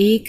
1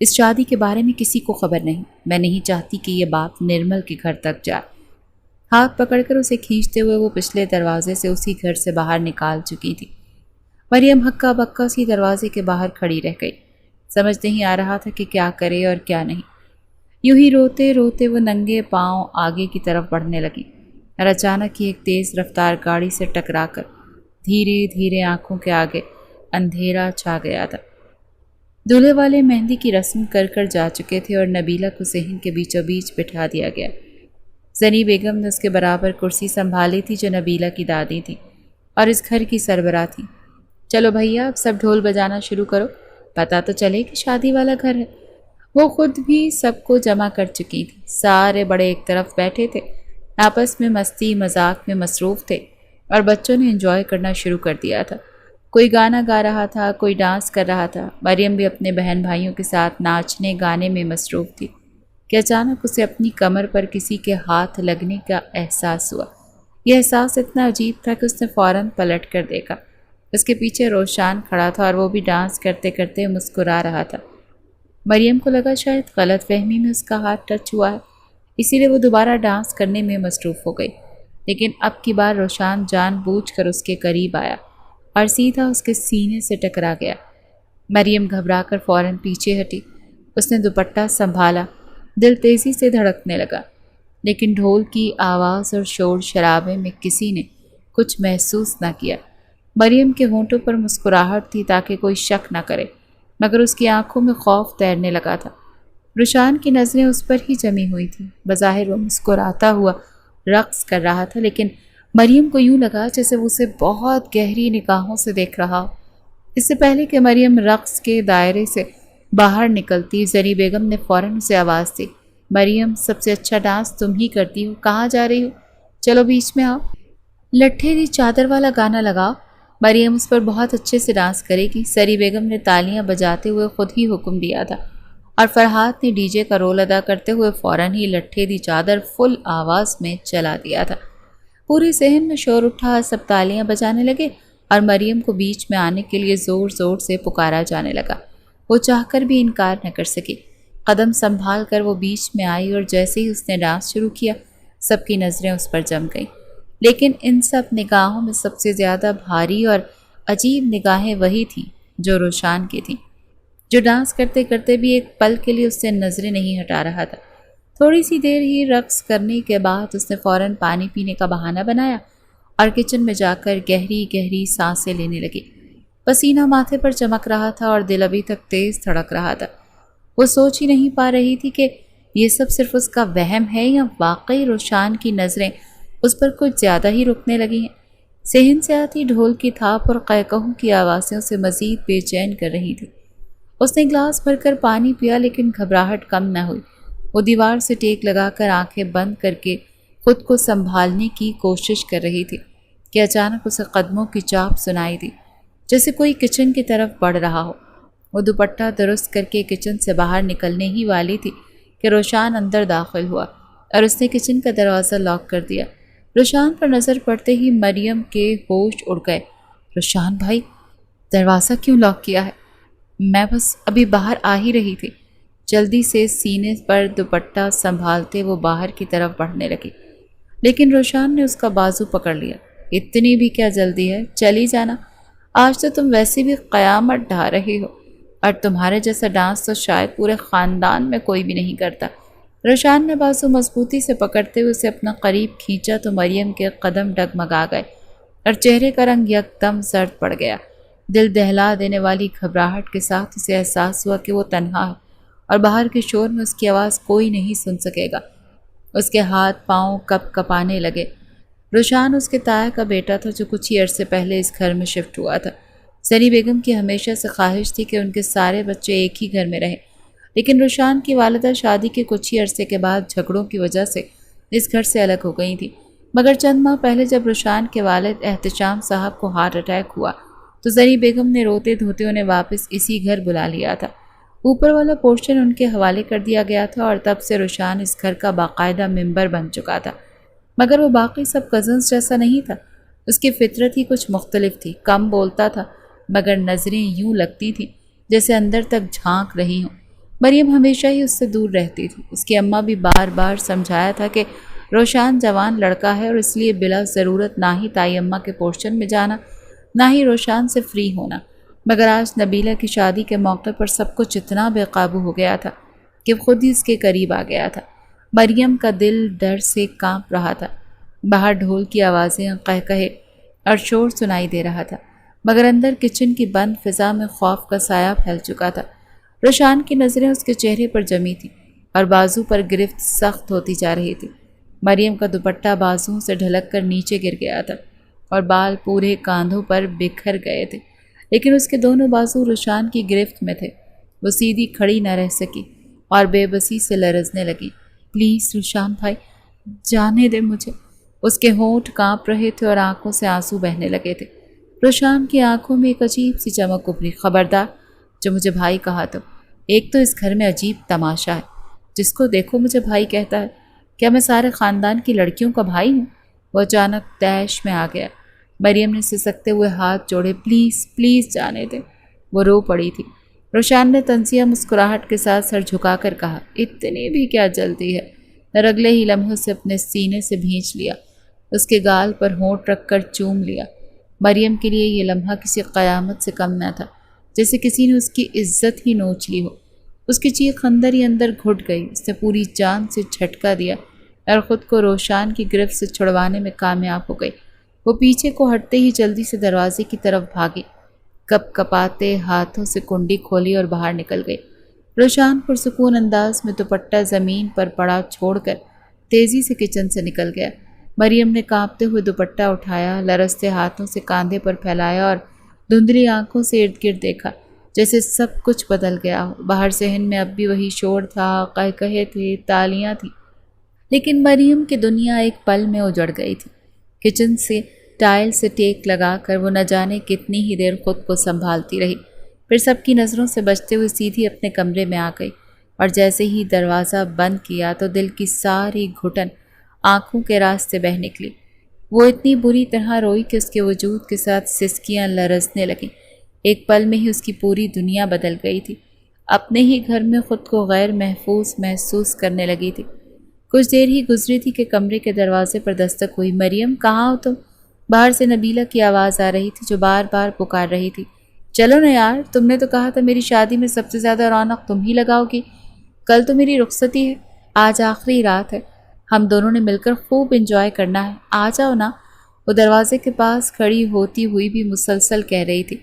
اس شادی کے بارے میں کسی کو خبر نہیں، میں نہیں چاہتی کہ یہ بات نرمل کے گھر تک جائے۔ ہاتھ پکڑ کر اسے کھینچتے ہوئے وہ پچھلے دروازے سے اسی گھر سے باہر نکال چکی تھی۔ مریم ہکا بکا اسی دروازے کے باہر کھڑی رہ گئی، سمجھ نہیں آ رہا تھا کہ کیا کرے اور کیا نہیں۔ یوں ہی روتے روتے وہ ننگے پاؤں آگے کی طرف بڑھنے لگی اور اچانک ہی ایک تیز رفتار گاڑی سے ٹکرا کر دھیرے دھیرے آنکھوں کے آگے اندھیرا چھا گیا تھا۔ دولہے والے مہندی کی رسم کر کر جا چکے تھے اور نبیلہ کو صحن کے بیچوں بیچ بٹھا دیا گیا۔ زنی بیگم نے اس کے برابر کرسی سنبھالی تھی جو نبیلہ کی دادی تھی اور اس گھر کی سربراہ تھی۔ چلو بھیا اب سب ڈھول بجانا شروع کرو، پتہ تو چلے کہ شادی والا گھر ہے۔ وہ خود بھی سب کو جمع کر چکی تھی، سارے بڑے ایک طرف بیٹھے تھے، آپس میں مستی مذاق میں مصروف تھے اور بچوں نے انجوائے کرنا شروع کر دیا تھا۔ کوئی گانا گا رہا تھا، کوئی ڈانس کر رہا تھا۔ مریم بھی اپنے بہن بھائیوں کے ساتھ ناچنے گانے میں مصروف تھی کہ اچانک اسے اپنی کمر پر کسی کے ہاتھ لگنے کا احساس ہوا۔ یہ احساس اتنا عجیب تھا کہ اس نے فوراً پلٹ کر دیکھا۔ اس کے پیچھے روشان کھڑا تھا اور وہ بھی ڈانس کرتے کرتے مسکرا رہا تھا۔ مریم کو لگا شاید غلط فہمی میں اس کا ہاتھ ٹچ ہوا ہے، اسی لیے وہ دوبارہ ڈانس کرنے میں مصروف ہو گئی، لیکن اب کی بار روشان جان بوجھ کر اس کے قریب آیا اور سیدھا اس کے سینے سے ٹکرا گیا۔ مریم گھبرا کر فوراً پیچھے ہٹی، اس نے دوپٹہ سنبھالا، دل تیزی سے دھڑکنے لگا، لیکن ڈھول کی آواز اور شور شرابے میں کسی نے کچھ محسوس نہ کیا۔ مریم کے ہونٹوں پر مسکراہٹ تھی تاکہ کوئی شک نہ کرے، مگر اس کی آنکھوں میں خوف تیرنے لگا تھا۔ روشان کی نظریں اس پر ہی جمی ہوئی تھیں، بظاہر وہ مسکراتا ہوا رقص کر رہا تھا، لیکن مریم کو یوں لگا جیسے وہ اسے بہت گہری نگاہوں سے دیکھ رہا ہو۔ اس سے پہلے کہ مریم رقص کے دائرے سے باہر نکلتی، زنی بیگم نے فوراً اسے آواز دی، مریم سب سے اچھا ڈانس تم ہی کرتی ہو، کہاں جا رہی ہو؟ چلو بیچ میں آؤ۔ لٹھے دی چادر والا گانا لگاؤ، مریم اس پر بہت اچھے سے ڈانس کرے گی۔ زنی بیگم نے تالیاں بجاتے ہوئے خود ہی حکم دیا تھا اور فرحات نے ڈی جے کا رول ادا کرتے ہوئے فوراً ہی لٹھے دی چادر فل آواز میں چلا دیا تھا۔ پورے صحن میں شور اٹھا، سب تالیاں بجانے لگے اور مریم کو بیچ میں آنے کے لیے زور زور سے پکارا جانے لگا۔ وہ چاہ کر بھی انکار نہ کر سکی۔ قدم سنبھال کر وہ بیچ میں آئی اور جیسے ہی اس نے ڈانس شروع کیا، سب کی نظریں اس پر جم گئیں، لیکن ان سب نگاہوں میں سب سے زیادہ بھاری اور عجیب نگاہیں وہی تھیں جو روشان کی تھیں، جو ڈانس کرتے کرتے بھی ایک پل کے لیے اس سے نظریں نہیں ہٹا رہا تھا۔ تھوڑی سی دیر ہی رقص کرنے کے بعد اس نے فوراً پانی پینے کا بہانہ بنایا اور کچن میں جا کر گہری گہری سانسیں لینے لگی۔ پسینہ ماتھے پر چمک رہا تھا اور دل ابھی تک تیز دھڑک رہا تھا۔ وہ سوچ ہی نہیں پا رہی تھی کہ یہ سب صرف اس کا وہم ہے یا واقعی روشان کی نظریں اس پر کچھ زیادہ ہی رکنے لگی ہیں۔ صحن سے آتی ڈھول کی تھاپ اور قہقہوں کی آوازیں اسے مزید بے چین کر رہی تھی۔ اس نے گلاس بھر کر پانی پیا لیکن گھبراہٹ کم نہ ہوئی۔ وہ دیوار سے ٹیک لگا کر آنکھیں بند کر کے خود کو سنبھالنے کی کوشش کر رہی تھی کہ اچانک اسے قدموں کی چاپ سنائی دی، جیسے کوئی کچن کی طرف بڑھ رہا ہو۔ وہ دوپٹہ درست کر کے کچن سے باہر نکلنے ہی والی تھی کہ روشان اندر داخل ہوا اور اس نے کچن کا دروازہ لاک کر دیا۔ روشان پر نظر پڑتے ہی مریم کے ہوش اڑ گئے۔ روشان بھائی، دروازہ کیوں لاک کیا ہے؟ میں بس ابھی باہر آ ہی رہی تھی۔ جلدی سے سینے پر دوپٹہ سنبھالتے وہ باہر کی طرف بڑھنے لگی، لیکن روشان نے اس کا بازو پکڑ لیا۔ اتنی بھی کیا جلدی ہے، چلی جانا، آج تو تم ویسے بھی قیامت ڈھا رہی ہو اور تمہارے جیسا ڈانس تو شاید پورے خاندان میں کوئی بھی نہیں کرتا۔ روشان نے بازو مضبوطی سے پکڑتے ہوئے اسے اپنا قریب کھینچا تو مریم کے قدم ڈگمگا گئے اور چہرے کا رنگ یکدم زرد پڑ گیا۔ دل دہلا دینے والی گھبراہٹ کے ساتھ اسے احساس ہوا کہ وہ تنہا ہے اور باہر کے شور میں اس کی آواز کوئی نہیں سن سکے گا۔ اس کے ہاتھ پاؤں کپ کپانے لگے۔ روشان اس کے تایا کا بیٹا تھا جو کچھ ہی عرصے پہلے اس گھر میں شفٹ ہوا تھا۔ زنی بیگم کی ہمیشہ سے خواہش تھی کہ ان کے سارے بچے ایک ہی گھر میں رہیں، لیکن روشان کی والدہ شادی کے کچھ ہی عرصے کے بعد جھگڑوں کی وجہ سے اس گھر سے الگ ہو گئی تھی۔ مگر چند ماہ پہلے جب روشان کے والد احتشام صاحب کو ہارٹ اٹیک ہوا تو زنی بیگم نے روتے دھوتے انہیں واپس اسی گھر بلا لیا تھا۔ اوپر والا پورشن ان کے حوالے کر دیا گیا تھا اور تب سے روشان اس گھر کا باقاعدہ ممبر بن چکا تھا، مگر وہ باقی سب کزنز جیسا نہیں تھا۔ اس کی فطرت ہی کچھ مختلف تھی، کم بولتا تھا مگر نظریں یوں لگتی تھیں جیسے اندر تک جھانک رہی ہوں۔ مریم ہمیشہ ہی اس سے دور رہتی تھی۔ اس کی اماں بھی بار بار سمجھایا تھا کہ روشان جوان لڑکا ہے اور اس لیے بلا ضرورت نہ ہی تائی اماں کے پورشن میں جانا، نہ ہی روشان سے فری ہونا۔ مگر آج نبیلہ کی شادی کے موقع پر سب کچھ اتنا بے قابو ہو گیا تھا کہ خود ہی اس کے قریب آ گیا تھا۔ مریم کا دل ڈر سے کانپ رہا تھا۔ باہر ڈھول کی آوازیں، قہقہے اور شور سنائی دے رہا تھا، مگر اندر کچن کی بند فضا میں خوف کا سایہ پھیل چکا تھا۔ روشان کی نظریں اس کے چہرے پر جمی تھیں اور بازو پر گرفت سخت ہوتی جا رہی تھی۔ مریم کا دوپٹہ بازوؤں سے ڈھلک کر نیچے گر گیا تھا اور بال پورے کاندھوں پر بکھر گئے تھے، لیکن اس کے دونوں بازو روشان کی گرفت میں تھے۔ وہ سیدھی کھڑی نہ رہ سکی اور بے بسی سے لرزنے لگی۔ پلیز روشان بھائی، جانے دے مجھے۔ اس کے ہونٹ کانپ رہے تھے اور آنکھوں سے آنسو بہنے لگے تھے۔ روشان کی آنکھوں میں ایک عجیب سی چمک ابھری۔ خبردار، جو مجھے بھائی کہا تو۔ ایک تو اس گھر میں عجیب تماشا ہے، جس کو دیکھو مجھے بھائی کہتا ہے۔ کیا میں سارے خاندان کی لڑکیوں کا بھائی ہوں؟ وہ اچانک طیش میں آ گیا۔ مریم نے سسکتے ہوئے ہاتھ جوڑے۔ پلیز پلیز جانے دے۔ وہ رو پڑی تھی۔ روشان نے طنزیہ مسکراہٹ کے ساتھ سر جھکا کر کہا، اتنی بھی کیا جلدی ہے؟ اور اگلے ہی لمحوں سے اپنے سینے سے بھینچ لیا، اس کے گال پر ہونٹ رکھ کر چوم لیا۔ مریم کے لیے یہ لمحہ کسی قیامت سے کم نہ تھا، جیسے کسی نے اس کی عزت ہی نوچ لی ہو۔ اس کی چیخ اندر ہی اندر گھٹ گئی۔ اس نے پوری جان سے جھٹکا دیا اور خود کو روشان کی گرفت سے چھڑوانے میں کامیاب ہو گئی۔ وہ پیچھے کو ہٹتے ہی جلدی سے دروازے کی طرف بھاگی، کپ کپاتے ہاتھوں سے کنڈی کھولی اور باہر نکل گئی۔ روشان پرسکون انداز میں دوپٹہ زمین پر پڑا چھوڑ کر تیزی سے کچن سے نکل گیا۔ مریم نے کانپتے ہوئے دوپٹہ اٹھایا، لرزتے ہاتھوں سے کاندھے پر پھیلایا اور دھندلی آنکھوں سے ارد گرد دیکھا، جیسے سب کچھ بدل گیا ہو۔ باہر صحن میں اب بھی وہی شور تھا، قہقہے تھے، تالیاں تھیں، لیکن مریم کی دنیا ایک پل میں اجڑ گئی تھی۔ کچن سے ٹائل سے ٹیک لگا کر وہ نہ جانے کتنی ہی دیر خود کو سنبھالتی رہی، پھر سب کی نظروں سے بچتے ہوئے سیدھی اپنے کمرے میں آ گئی، اور جیسے ہی دروازہ بند کیا تو دل کی ساری گھٹن آنکھوں کے راستے بہہ نکلی۔ وہ اتنی بری طرح روئی کہ اس کے وجود کے ساتھ سسکیاں لرزنے لگیں۔ ایک پل میں ہی اس کی پوری دنیا بدل گئی تھی۔ اپنے ہی گھر میں خود کو غیر محفوظ محسوس کرنے لگی تھی۔ کچھ دیر ہی گزری تھی کہ کمرے کے دروازے پر دستک ہوئی۔ مریم، کہاں ہو تم؟ باہر سے نبیلہ کی آواز آ رہی تھی، جو بار بار پکار رہی تھی، چلو نا یار، تم نے تو کہا تھا میری شادی میں سب سے زیادہ رونق تم ہی لگاؤ گی۔ کل تو میری رخصتی ہے، آج آخری رات ہے، ہم دونوں نے مل کر خوب انجوائے کرنا ہے، آ جاؤ نا۔ وہ دروازے کے پاس کھڑی ہوتی ہوئی بھی مسلسل کہہ رہی تھی۔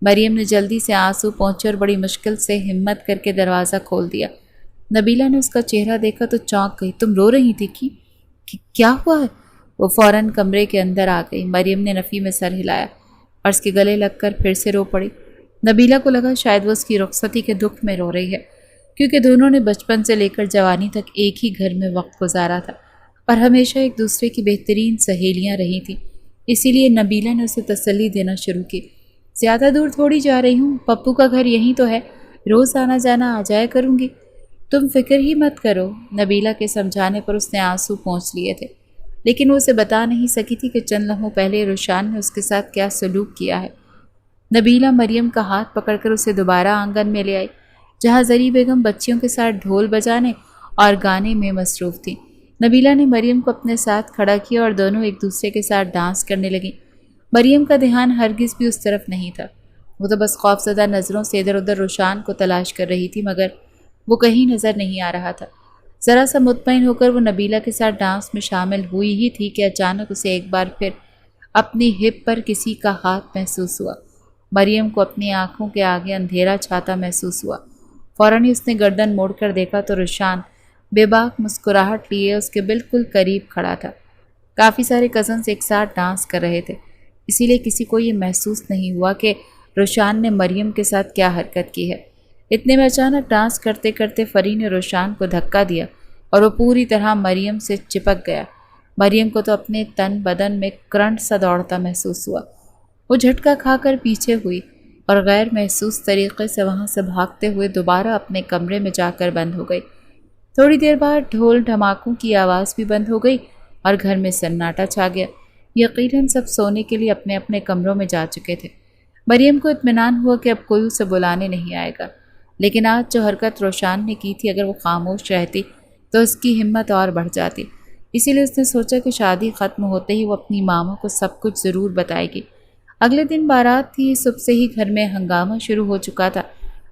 مریم نے جلدی سے آنسو پہنچے اور بڑی مشکل سے ہمت کر کے دروازہ کھول دیا۔ نبیلہ نے اس کا چہرہ دیکھا تو چونک گئی۔ تم رو رہی تھی کہ کیا ہوا ہے؟ وہ فوراً کمرے کے اندر آ گئی۔ مریم نے نفی میں سر ہلایا اور اس کے گلے لگ کر پھر سے رو پڑی۔ نبیلہ کو لگا شاید وہ اس کی رخصتی کے دکھ میں رو رہی ہے، کیونکہ دونوں نے بچپن سے لے کر جوانی تک ایک ہی گھر میں وقت گزارا تھا اور ہمیشہ ایک دوسرے کی بہترین سہیلیاں رہی تھیں۔ اسی لیے نبیلہ نے اسے تسلی دینا شروع کی۔ زیادہ دور تھوڑی جا رہی ہوں، پپو کا گھر یہیں تو ہے، روز آنا جانا آ جایا کروں گی، تم فکر ہی مت کرو۔ نبیلہ کے سمجھانے پر اس نے آنسو پونچھ لیے تھے، لیکن وہ اسے بتا نہیں سکی تھی کہ چند لمحوں پہلے روشان نے اس کے ساتھ کیا سلوک کیا ہے۔ نبیلہ مریم کا ہاتھ پکڑ کر اسے دوبارہ آنگن میں لے آئی، جہاں زری بیگم بچیوں کے ساتھ ڈھول بجانے اور گانے میں مصروف تھیں۔ نبیلہ نے مریم کو اپنے ساتھ کھڑا کیا اور دونوں ایک دوسرے کے ساتھ ڈانس کرنے لگیں۔ مریم کا دھیان ہرگز بھی اس طرف نہیں تھا، وہ تو بس خوفزدہ نظروں سے ادھر ادھر روشان کو تلاش کر رہی تھی، مگر وہ کہیں نظر نہیں آ رہا تھا۔ ذرا سا مطمئن ہو کر وہ نبیلہ کے ساتھ ڈانس میں شامل ہوئی ہی تھی کہ اچانک اسے ایک بار پھر اپنی ہپ پر کسی کا ہاتھ محسوس ہوا۔ مریم کو اپنی آنکھوں کے آگے اندھیرا چھاتا محسوس ہوا۔ فوراً ہی اس نے گردن موڑ کر دیکھا تو روشان بے باک مسکراہٹ لیے اس کے بالکل قریب کھڑا تھا۔ کافی سارے کزنز ایک ساتھ ڈانس کر رہے تھے، اسی لیے کسی کو یہ محسوس نہیں ہوا کہ روشان نے مریم کے ساتھ کیا حرکت کی ہے۔ اتنے میں اچانک ڈانس کرتے کرتے فری نے روشان کو دھکا دیا اور وہ پوری طرح مریم سے چپک گیا۔ مریم کو تو اپنے تن بدن میں کرنٹ سا دوڑتا محسوس ہوا۔ وہ جھٹکا کھا کر پیچھے ہوئی اور غیر محسوس طریقے سے وہاں سے بھاگتے ہوئے دوبارہ اپنے کمرے میں جا کر بند ہو گئی۔ تھوڑی دیر بعد ڈھول دھماکوں کی آواز بھی بند ہو گئی اور گھر میں سناٹا چھا گیا۔ یقیناً سب سونے کے لیے اپنے اپنے کمروں میں جا چکے تھے۔ مریم کو اطمینان ہوا کہ اب کوئی اسے بلانے نہیں آئے گا۔ لیکن آج جو حرکت روشان نے کی تھی، اگر وہ خاموش رہتی تو اس کی ہمت اور بڑھ جاتی۔ اسی لیے اس نے سوچا کہ شادی ختم ہوتے ہی وہ اپنی ماما کو سب کچھ ضرور بتائے گی۔ اگلے دن بارات تھی، صبح سے ہی گھر میں ہنگامہ شروع ہو چکا تھا۔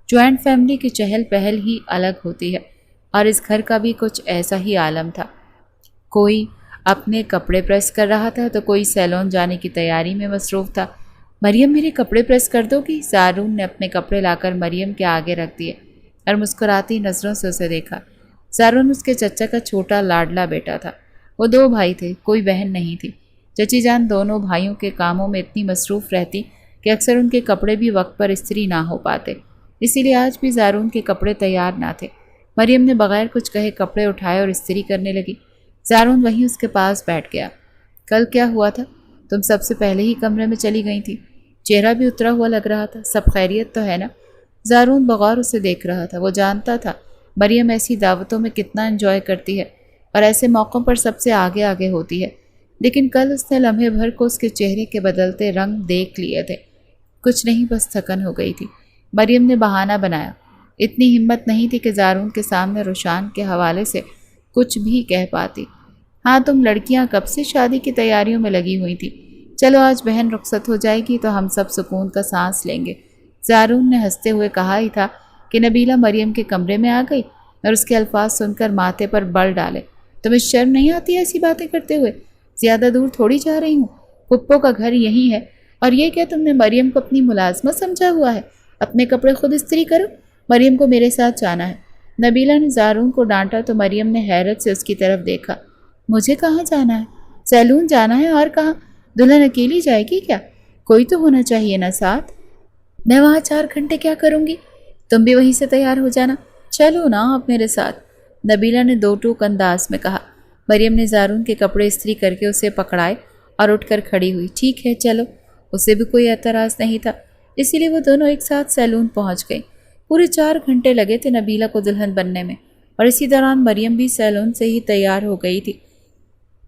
جوائنٹ فیملی کی چہل پہل ہی الگ ہوتی ہے، اور اس گھر کا بھی کچھ ایسا ہی عالم تھا۔ کوئی اپنے کپڑے پریس کر رہا تھا تو کوئی سیلون جانے کی تیاری میں مصروف تھا۔ مریم میرے کپڑے پریس کر دو گی؟ زارون نے اپنے کپڑے لا کر مریم کے آگے رکھ دیے اور مسکراتی نظروں سے اسے دیکھا۔ زارون اس کے چچا کا چھوٹا لاڈلا بیٹا تھا۔ وہ 2 بھائی تھے، کوئی بہن نہیں تھی۔ چچی جان دونوں بھائیوں کے کاموں میں اتنی مصروف رہتی کہ اکثر ان کے کپڑے بھی وقت پر استری نہ ہو پاتے، اسی لیے آج بھی زارون کے کپڑے تیار نہ تھے۔ مریم نے بغیر کچھ کہے کپڑے اٹھائے اور استری کرنے لگی۔ زارون وہیں اس کے پاس بیٹھ گیا۔ کل کیا ہوا تھا؟ تم سب سے پہلے ہی کمرے میں چلی گئی تھی۔ چہرہ بھی اترا ہوا لگ رہا تھا۔ سب خیریت تو ہے نا؟ زارون بغور اسے دیکھ رہا تھا۔ وہ جانتا تھا مریم ایسی دعوتوں میں کتنا انجوائے کرتی ہے اور ایسے موقعوں پر سب سے آگے آگے ہوتی ہے، لیکن کل اس نے لمحے بھر کو اس کے چہرے کے بدلتے رنگ دیکھ لیے تھے۔ کچھ نہیں، بس تھکن ہو گئی تھی، مریم نے بہانہ بنایا۔ اتنی ہمت نہیں تھی کہ زارون کے سامنے روشان کے حوالے سے کچھ بھی کہہ پاتی۔ ہاں تم لڑکیاں کب سے شادی کی تیاریوں میں لگی ہوئی تھی؟ چلو آج بہن رخصت ہو جائے گی تو ہم سب سکون کا سانس لیں گے۔ زارون نے ہنستے ہوئے کہا ہی تھا کہ نبیلہ مریم کے کمرے میں آ گئی اور اس کے الفاظ سن کر ماتھے پر بل ڈالے۔ تمہیں شرم نہیں آتی ایسی باتیں کرتے ہوئے؟ زیادہ دور تھوڑی جا رہی ہوں، پپو کا گھر یہی ہے، اور یہ کیا تم نے مریم کو اپنی ملازمت سمجھا ہوا ہے؟ اپنے کپڑے خود استری کرو، مریم کو میرے ساتھ جانا ہے۔ نبیلہ نے زارون کو ڈانٹا تو مریم نے حیرت سے اس کی طرف دیکھا۔ مجھے کہاں جانا ہے؟ سیلون جانا ہے، اور کہاں؟ دلہن اکیلی جائے گی کیا؟ کوئی تو ہونا چاہیے نا ساتھ۔ میں وہاں 4 گھنٹے کیا کروں گی؟ تم بھی وہیں سے تیار ہو جانا، چلو نا آپ میرے ساتھ، نبیلہ نے 2 ٹوک انداز میں کہا۔ مریم نے زارون کے کپڑے استری کر کے اسے پکڑائے اور اٹھ کر کھڑی ہوئی۔ ٹھیک ہے چلو، اسے بھی کوئی اعتراض نہیں تھا، اسی لیے وہ دونوں ایک ساتھ سیلون پہنچ گئیں۔ پورے 4 گھنٹے لگے تھے نبیلہ کو دلہن بننے میں، اور اسی دوران مریم بھی سیلون سے ہی تیار ہو گئی تھی۔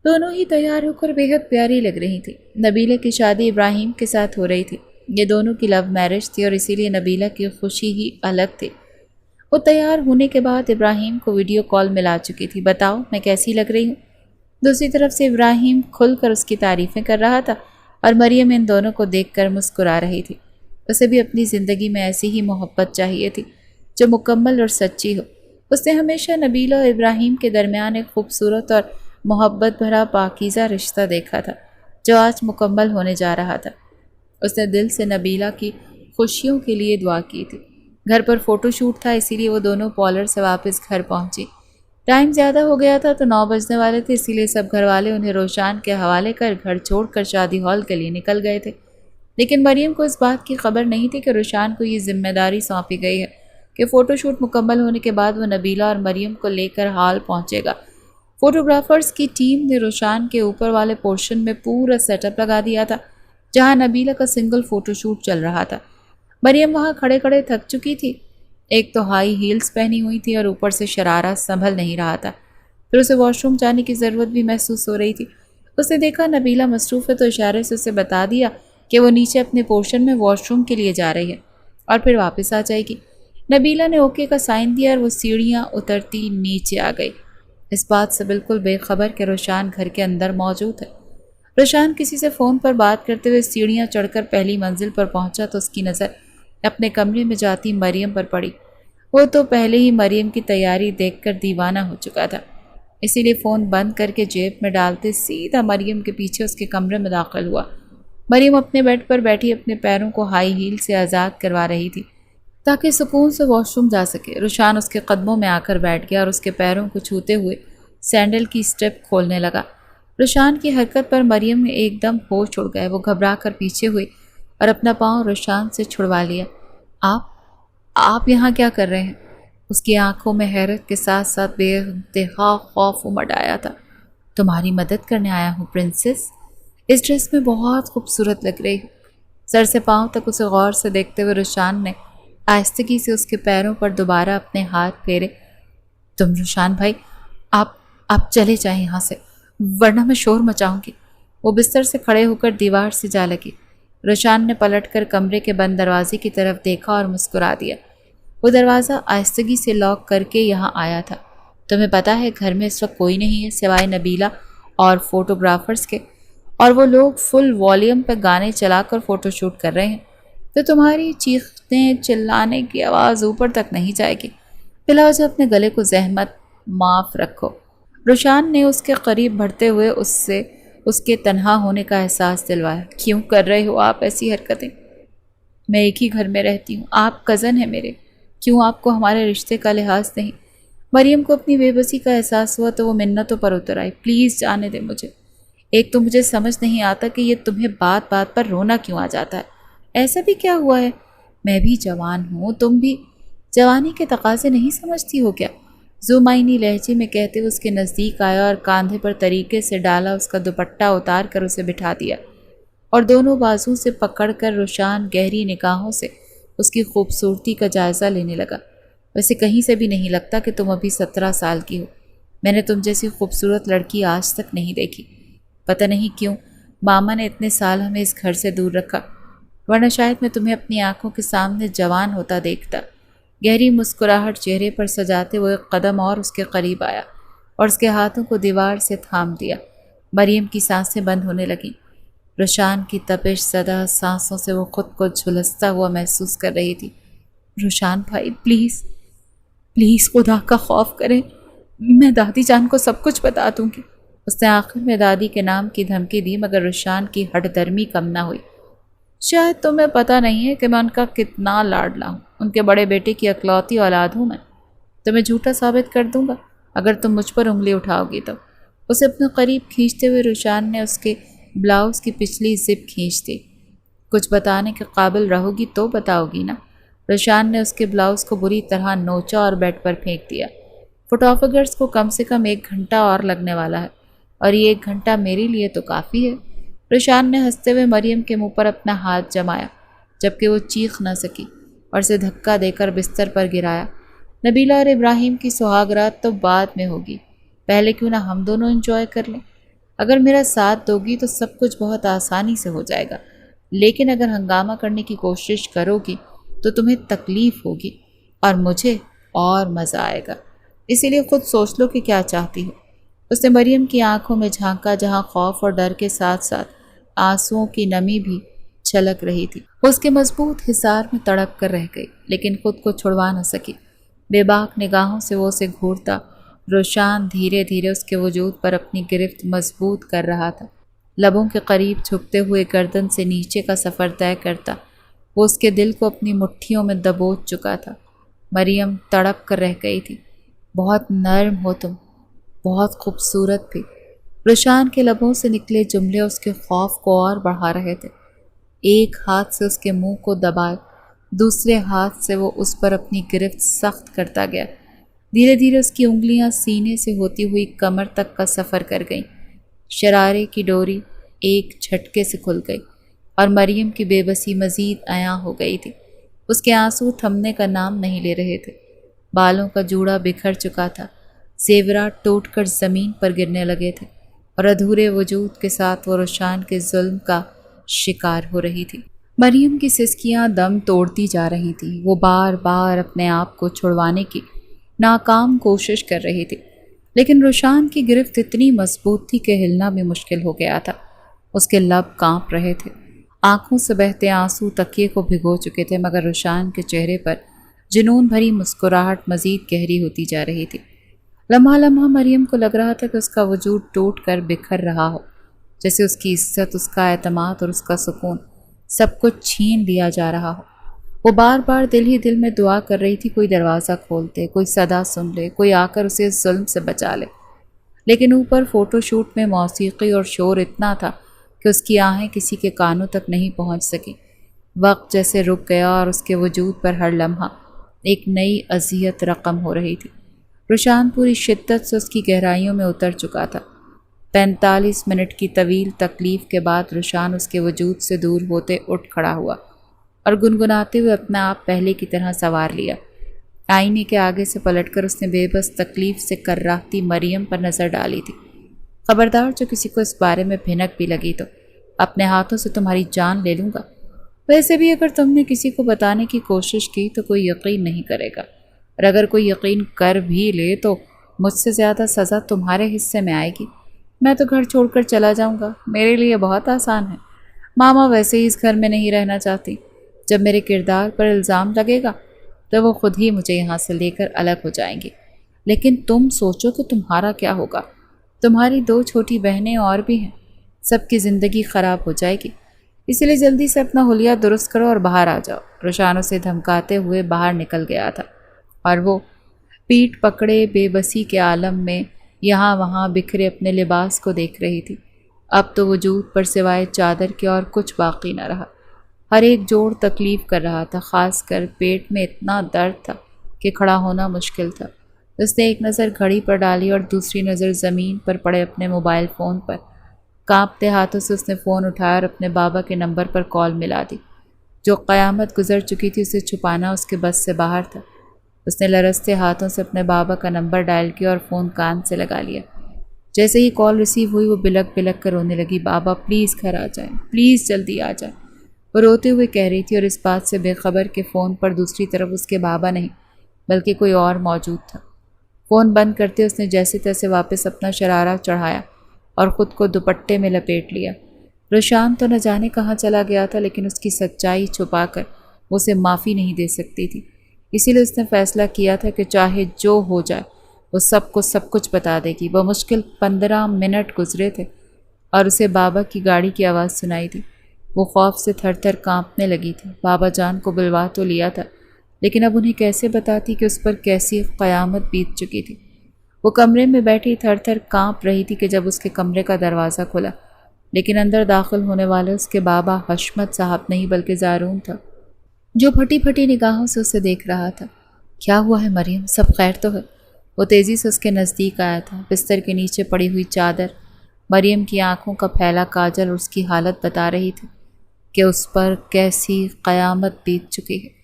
دونوں ہی تیار ہو کر بے حد پیاری لگ رہی تھی۔ نبیلہ کی شادی ابراہیم کے ساتھ ہو رہی تھی۔ یہ دونوں کی لو میرج تھی اور اسی لیے نبیلہ کی خوشی ہی الگ تھی۔ وہ تیار ہونے کے بعد ابراہیم کو ویڈیو کال ملا چکی تھی۔ بتاؤ میں کیسی لگ رہی ہوں؟ دوسری طرف سے ابراہیم کھل کر اس کی تعریفیں کر رہا تھا اور مریم ان دونوں کو دیکھ کر مسکرا رہی تھی۔ اسے بھی اپنی زندگی میں ایسی ہی محبت چاہیے تھی جو مکمل اور سچی ہو۔ اس نے ہمیشہ نبیلہ اور ابراہیم کے درمیان ایک خوبصورت اور محبت بھرا پاکیزہ رشتہ دیکھا تھا جو آج مکمل ہونے جا رہا تھا۔ اس نے دل سے نبیلہ کی خوشیوں کے لیے دعا کی تھی۔ گھر پر فوٹو شوٹ تھا، اسی لیے وہ دونوں پارلر سے واپس گھر پہنچی۔ ٹائم زیادہ ہو گیا تھا تو 9 بجنے والے تھے، اسی لیے سب گھر والے انہیں روشان کے حوالے کر گھر چھوڑ کر شادی ہال کے لیے نکل گئے تھے۔ لیکن مریم کو اس بات کی خبر نہیں تھی کہ روشان کو یہ ذمہ داری سونپی گئی ہے کہ فوٹو شوٹ مکمل ہونے کے بعد وہ نبیلہ اور مریم کو لے کر ہال پہنچے گا۔ فوٹوگرافرز کی ٹیم نے روشان کے اوپر والے پورشن میں پورا سیٹ اپ لگا دیا تھا جہاں نبیلہ کا سنگل فوٹو شوٹ چل رہا تھا۔ مریم وہاں کھڑے کھڑے تھک چکی تھی، ایک تو ہائی ہیلز پہنی ہوئی تھی اور اوپر سے شرارہ سنبھل نہیں رہا تھا، پھر اسے واش روم جانے کی ضرورت بھی محسوس ہو رہی تھی۔ اس نے دیکھا نبیلہ مصروف ہے تو اشارے سے اسے بتا دیا کہ وہ نیچے اپنے پورشن میں واش روم کے لیے جا رہی ہے اور پھر واپس آ جائے گی۔ نبیلہ نے اوکے کا سائن دیا اور وہ سیڑھیاں اترتی نیچے آ گئی، اس بات سے بالکل بے خبر کہ روشان گھر کے اندر موجود ہے۔ روشان کسی سے فون پر بات کرتے ہوئے سیڑھیاں چڑھ کر پہلی منزل پر پہنچا تو اس کی نظر اپنے کمرے میں جاتی مریم پر پڑی۔ وہ تو پہلے ہی مریم کی تیاری دیکھ کر دیوانہ ہو چکا تھا، اسی لیے فون بند کر کے جیب میں ڈالتے سیدھا مریم کے پیچھے اس کے کمرے میں داخل ہوا۔ مریم اپنے بیڈ پر بیٹھی اپنے پیروں کو ہائی ہیل سے آزاد کروا رہی تھی تاکہ سکون سے واش روم جا سکے۔ روشان اس کے قدموں میں آ کر بیٹھ گیا اور اس کے پیروں کو چھوتے ہوئے سینڈل کی سٹیپ کھولنے لگا۔ روشان کی حرکت پر مریم میں ایک دم ہوش اڑ گئے۔ وہ گھبرا کر پیچھے ہوئی اور اپنا پاؤں روشان سے چھڑوا لیا۔ آپ یہاں کیا کر رہے ہیں؟ اس کی آنکھوں میں حیرت کے ساتھ ساتھ بے انتہا خوف امڈ آیا تھا۔ تمہاری مدد کرنے آیا ہوں پرنسس، اس ڈریس میں بہت خوبصورت لگ رہی ہو۔ سر سے پاؤں تک اسے غور سے دیکھتے ہوئے روشان نے آہستگی سے اس کے پیروں پر دوبارہ اپنے ہاتھ پھیرے۔ تم روشان بھائی، آپ چلے جائیں یہاں سے ورنہ میں شور مچاؤں گی۔ وہ بستر سے کھڑے ہو کر دیوار سے جا لگی۔ روشان نے پلٹ کر کمرے کے بند دروازے کی طرف دیکھا اور مسکرا دیا۔ وہ دروازہ آہستگی سے لاک کر کے یہاں آیا تھا۔ تمہیں پتہ ہے گھر میں اس وقت کوئی نہیں ہے سوائے نبیلہ اور فوٹوگرافرز کے، اور وہ لوگ فل والیوم پہ گانے چلا کر فوٹو شوٹ کر رہے ہیں، تو تمہاری چیخنے چلانے کی آواز اوپر تک نہیں جائے گی۔ بلا وجہ اپنے گلے کو زحمت معاف رکھو۔ روشان نے اس کے قریب بڑھتے ہوئے اس کے تنہا ہونے کا احساس دلوایا۔ کیوں کر رہے ہو آپ ایسی حرکتیں؟ میں ایک ہی گھر میں رہتی ہوں، آپ کزن ہیں میرے، کیوں آپ کو ہمارے رشتے کا لحاظ نہیں؟ مریم کو اپنی بے بسی کا احساس ہوا تو وہ منتوں پر اتر آئی۔ پلیز جانے دے مجھے۔ ایک تو مجھے سمجھ نہیں آتا کہ یہ تمہیں بات بات پر رونا کیوں آ جاتا ہے۔ ایسا بھی کیا ہوا ہے؟ میں بھی جوان ہوں، تم بھی جوانی کے تقاضے نہیں سمجھتی ہو کیا؟ زمائنی لہجے میں کہتے ہوئے اس کے نزدیک آیا اور کاندھے پر طریقے سے ڈالا اس کا دوپٹہ اتار کر اسے بٹھا دیا اور دونوں بازو سے پکڑ کر روشان گہری نگاہوں سے اس کی خوبصورتی کا جائزہ لینے لگا۔ ویسے کہیں سے بھی نہیں لگتا کہ تم ابھی 17 سال کی ہو۔ میں نے تم جیسی خوبصورت لڑکی آج تک نہیں دیکھی۔ پتہ نہیں کیوں ماما نے اتنے سال ہمیں اس گھر سے دور رکھا، ورنہ شاید میں تمہیں اپنی آنکھوں کے سامنے جوان ہوتا دیکھتا۔ گہری مسکراہٹ چہرے پر سجاتے ہوئے ایک قدم اور اس کے قریب آیا اور اس کے ہاتھوں کو دیوار سے تھام دیا۔ مریم کی سانسیں بند ہونے لگیں۔ روشان کی تپش زدہ سانسوں سے وہ خود کو جھلستا ہوا محسوس کر رہی تھی۔ روشان بھائی پلیز پلیز خدا کا خوف کریں، میں دادی جان کو سب کچھ بتا دوں گی۔ اس نے آخر میں دادی کے نام کی دھمکی دی، مگر روشان کی ہٹ درمی کم نہ ہوئی۔ شاید تمہیں پتہ نہیں ہے کہ میں ان کا کتنا لاڈلا ہوں، ان کے بڑے بیٹے کی اکلوتی اولاد ہوں میں۔ تمہیں جھوٹا ثابت کر دوں گا اگر تم مجھ پر انگلی اٹھاؤ گی تو۔ اسے اپنے قریب کھینچتے ہوئے روشان نے اس کے بلاؤز کی پچھلی زپ کھینچ دی۔ کچھ بتانے کے قابل رہو گی تو بتاؤ گی نا؟ روشان نے اس کے بلاؤز کو بری طرح نوچا اور بیڈ پر پھینک دیا۔ فوٹوگرافرز کو کم سے کم 1 گھنٹہ اور لگنے والا ہے، اور یہ 1 گھنٹہ میرے لیے تو کافی ہے۔ روشان نے ہنستے ہوئے مریم کے منہ پر اپنا ہاتھ جمایا، جبکہ وہ چیخ نہ سکی، اور اسے دھکا دے کر بستر پر گرایا۔ نبیلہ اور ابراہیم کی سہاگ رات تو بعد میں ہوگی، پہلے کیوں نہ ہم دونوں انجوائے کر لیں؟ اگر میرا ساتھ دو گی تو سب کچھ بہت آسانی سے ہو جائے گا، لیکن اگر ہنگامہ کرنے کی کوشش کرو گی تو تمہیں تکلیف ہوگی اور مجھے اور مزہ آئے گا۔ اسی لیے خود سوچ لو کہ کیا چاہتی ہو۔ اس نے مریم کی آنکھوں میں جھانکا، جہاں خوف اور ڈر کے ساتھ ساتھ آنسوؤں کی نمی بھی چھلک رہی تھی۔ وہ اس کے مضبوط حصار میں تڑپ کر رہ گئی، لیکن خود کو چھڑوا نہ سکی۔ بے باک نگاہوں سے وہ اسے گھورتا۔ روشان دھیرے دھیرے اس کے وجود پر اپنی گرفت مضبوط کر رہا تھا، لبوں کے قریب جھکتے ہوئے گردن سے نیچے کا سفر طے کرتا۔ وہ اس کے دل کو اپنی مٹھیوں میں دبوچ چکا تھا۔ مریم تڑپ کر رہ گئی تھی۔ بہت نرم ہو تم، بہت خوبصورت بھی۔ روشان کے لبوں سے نکلے جملے اس کے خوف کو اور بڑھا رہے تھے۔ ایک ہاتھ سے اس کے منہ کو دبائے، دوسرے ہاتھ سے وہ اس پر اپنی گرفت سخت کرتا گیا۔ دھیرے دھیرے اس کی انگلیاں سینے سے ہوتی ہوئی کمر تک کا سفر کر گئیں۔ شرارے کی ڈوری ایک جھٹکے سے کھل گئی اور مریم کی بے بسی مزید عیاں ہو گئی تھی۔ اس کے آنسو تھمنے کا نام نہیں لے رہے تھے۔ بالوں کا جوڑا بکھر چکا تھا، زیورات ٹوٹ کر زمین پر گرنے لگے تھے، اور ادھورے وجود کے ساتھ وہ روشان کے ظلم کا شکار ہو رہی تھی۔ مریم کی سسکیاں دم توڑتی جا رہی تھیں۔ وہ بار بار اپنے آپ کو چھڑوانے کی ناکام کوشش کر رہی تھی، لیکن روشان کی گرفت اتنی مضبوط تھی کہ ہلنا بھی مشکل ہو گیا تھا۔ اس کے لب کانپ رہے تھے، آنکھوں سے بہتے آنسو تکیے کو بھگو چکے تھے، مگر روشان کے چہرے پر جنون بھری مسکراہٹ مزید گہری ہوتی جا رہی تھی۔ لمحہ لمحہ مریم کو لگ رہا تھا کہ اس کا وجود ٹوٹ کر بکھر رہا ہو، جیسے اس کی عزت، اس کا اعتماد اور اس کا سکون سب کچھ چھین لیا جا رہا ہو۔ وہ بار بار دل ہی دل میں دعا کر رہی تھی کوئی دروازہ کھول دے، کوئی صدا سن لے، کوئی آ کر اسے اس ظلم سے بچا لے۔ لیکن اوپر فوٹو شوٹ میں موسیقی اور شور اتنا تھا کہ اس کی آہیں کسی کے کانوں تک نہیں پہنچ سکیں۔ وقت جیسے رک گیا اور اس کے وجود پر ہر لمحہ ایک نئی اذیت رقم ہو رہی تھی۔ روشان پوری شدت سے اس کی گہرائیوں میں اتر چکا تھا۔ 45 منٹ کی طویل تکلیف کے بعد روشان اس کے وجود سے دور ہوتے اٹھ کھڑا ہوا اور گنگناتے ہوئے اپنا آپ پہلے کی طرح سنوار لیا۔ آئینے کے آگے سے پلٹ کر اس نے بے بس تکلیف سے کرراہتی مریم پر نظر ڈالی تھی۔ خبردار جو کسی کو اس بارے میں بھنک بھی لگی تو اپنے ہاتھوں سے تمہاری جان لے لوں گا۔ ویسے بھی اگر تم نے کسی کو بتانے کی کوشش کی تو کوئی یقین نہیں کرے گا، اور اگر کوئی یقین کر بھی لے تو مجھ سے زیادہ سزا تمہارے حصے میں آئے گی۔ میں تو گھر چھوڑ کر چلا جاؤں گا، میرے لیے بہت آسان ہے۔ ماما ویسے ہی اس گھر میں نہیں رہنا چاہتی۔ جب میرے کردار پر الزام لگے گا تو وہ خود ہی مجھے یہاں سے لے کر الگ ہو جائیں گی۔ لیکن تم سوچو کہ تمہارا کیا ہوگا؟ تمہاری 2 چھوٹی بہنیں اور بھی ہیں، سب کی زندگی خراب ہو جائے گی۔ اسی لیے جلدی سے اپنا حلیہ درست کرو اور باہر آ جاؤ۔ روشان اسے دھمکاتے ہوئے باہر نکل گیا تھا، اور وہ پیٹ پکڑے بے بسی کے عالم میں یہاں وہاں بکھرے اپنے لباس کو دیکھ رہی تھی۔ اب تو وجود پر سوائے چادر کے اور کچھ باقی نہ رہا۔ ہر ایک جوڑ تکلیف کر رہا تھا، خاص کر پیٹ میں اتنا درد تھا کہ کھڑا ہونا مشکل تھا۔ اس نے ایک نظر گھڑی پر ڈالی اور دوسری نظر زمین پر پڑے اپنے موبائل فون پر۔ کانپتے ہاتھوں سے اس نے فون اٹھایا اور اپنے بابا کے نمبر پر کال ملا دی۔ جو قیامت گزر چکی تھی اسے چھپانا اس کے بس سے باہر تھا۔ اس نے لرزتے ہاتھوں سے اپنے بابا کا نمبر ڈائل کیا اور فون کان سے لگا لیا۔ جیسے ہی کال ریسیو ہوئی وہ بلک بلک کر رونے لگی۔ بابا پلیز گھر آ جائیں، پلیز جلدی آ جائیں، وہ روتے ہوئے کہہ رہی تھی، اور اس بات سے بے خبر کہ فون پر دوسری طرف اس کے بابا نہیں بلکہ کوئی اور موجود تھا۔ فون بند کرتے اس نے جیسے تیسے واپس اپنا شرارہ چڑھایا اور خود کو دوپٹے میں لپیٹ لیا۔ روشان تو نہ جانے کہاں چلا گیا تھا، لیکن اس کی سچائی چھپا کر وہ اسے معافی نہیں دے سکتی تھی۔ اسی لیے اس نے فیصلہ کیا تھا کہ چاہے جو ہو جائے وہ سب کو سب کچھ بتا دے گی۔ وہ مشکل 15 منٹ گزرے تھے اور اسے بابا کی گاڑی کی آواز سنائی تھی۔ وہ خوف سے تھر تھر کانپنے لگی تھی۔ بابا جان کو بلوا تو لیا تھا، لیکن اب انہیں کیسے بتاتی کہ اس پر کیسی قیامت بیت چکی تھی۔ وہ کمرے میں بیٹھی تھر تھر کانپ رہی تھی کہ جب اس کے کمرے کا دروازہ کھلا، لیکن اندر داخل ہونے والے اس کے بابا حشمت صاحب نہیں بلکہ زارون تھا، جو پھٹی پھٹی نگاہوں سے اسے دیکھ رہا تھا۔ کیا ہوا ہے مریم، سب خیر تو ہے؟ وہ تیزی سے اس کے نزدیک آیا تھا۔ بستر کے نیچے پڑی ہوئی چادر، مریم کی آنکھوں کا پھیلا کاجل اور اس کی حالت بتا رہی تھی کہ اس پر کیسی قیامت بیت چکی ہے۔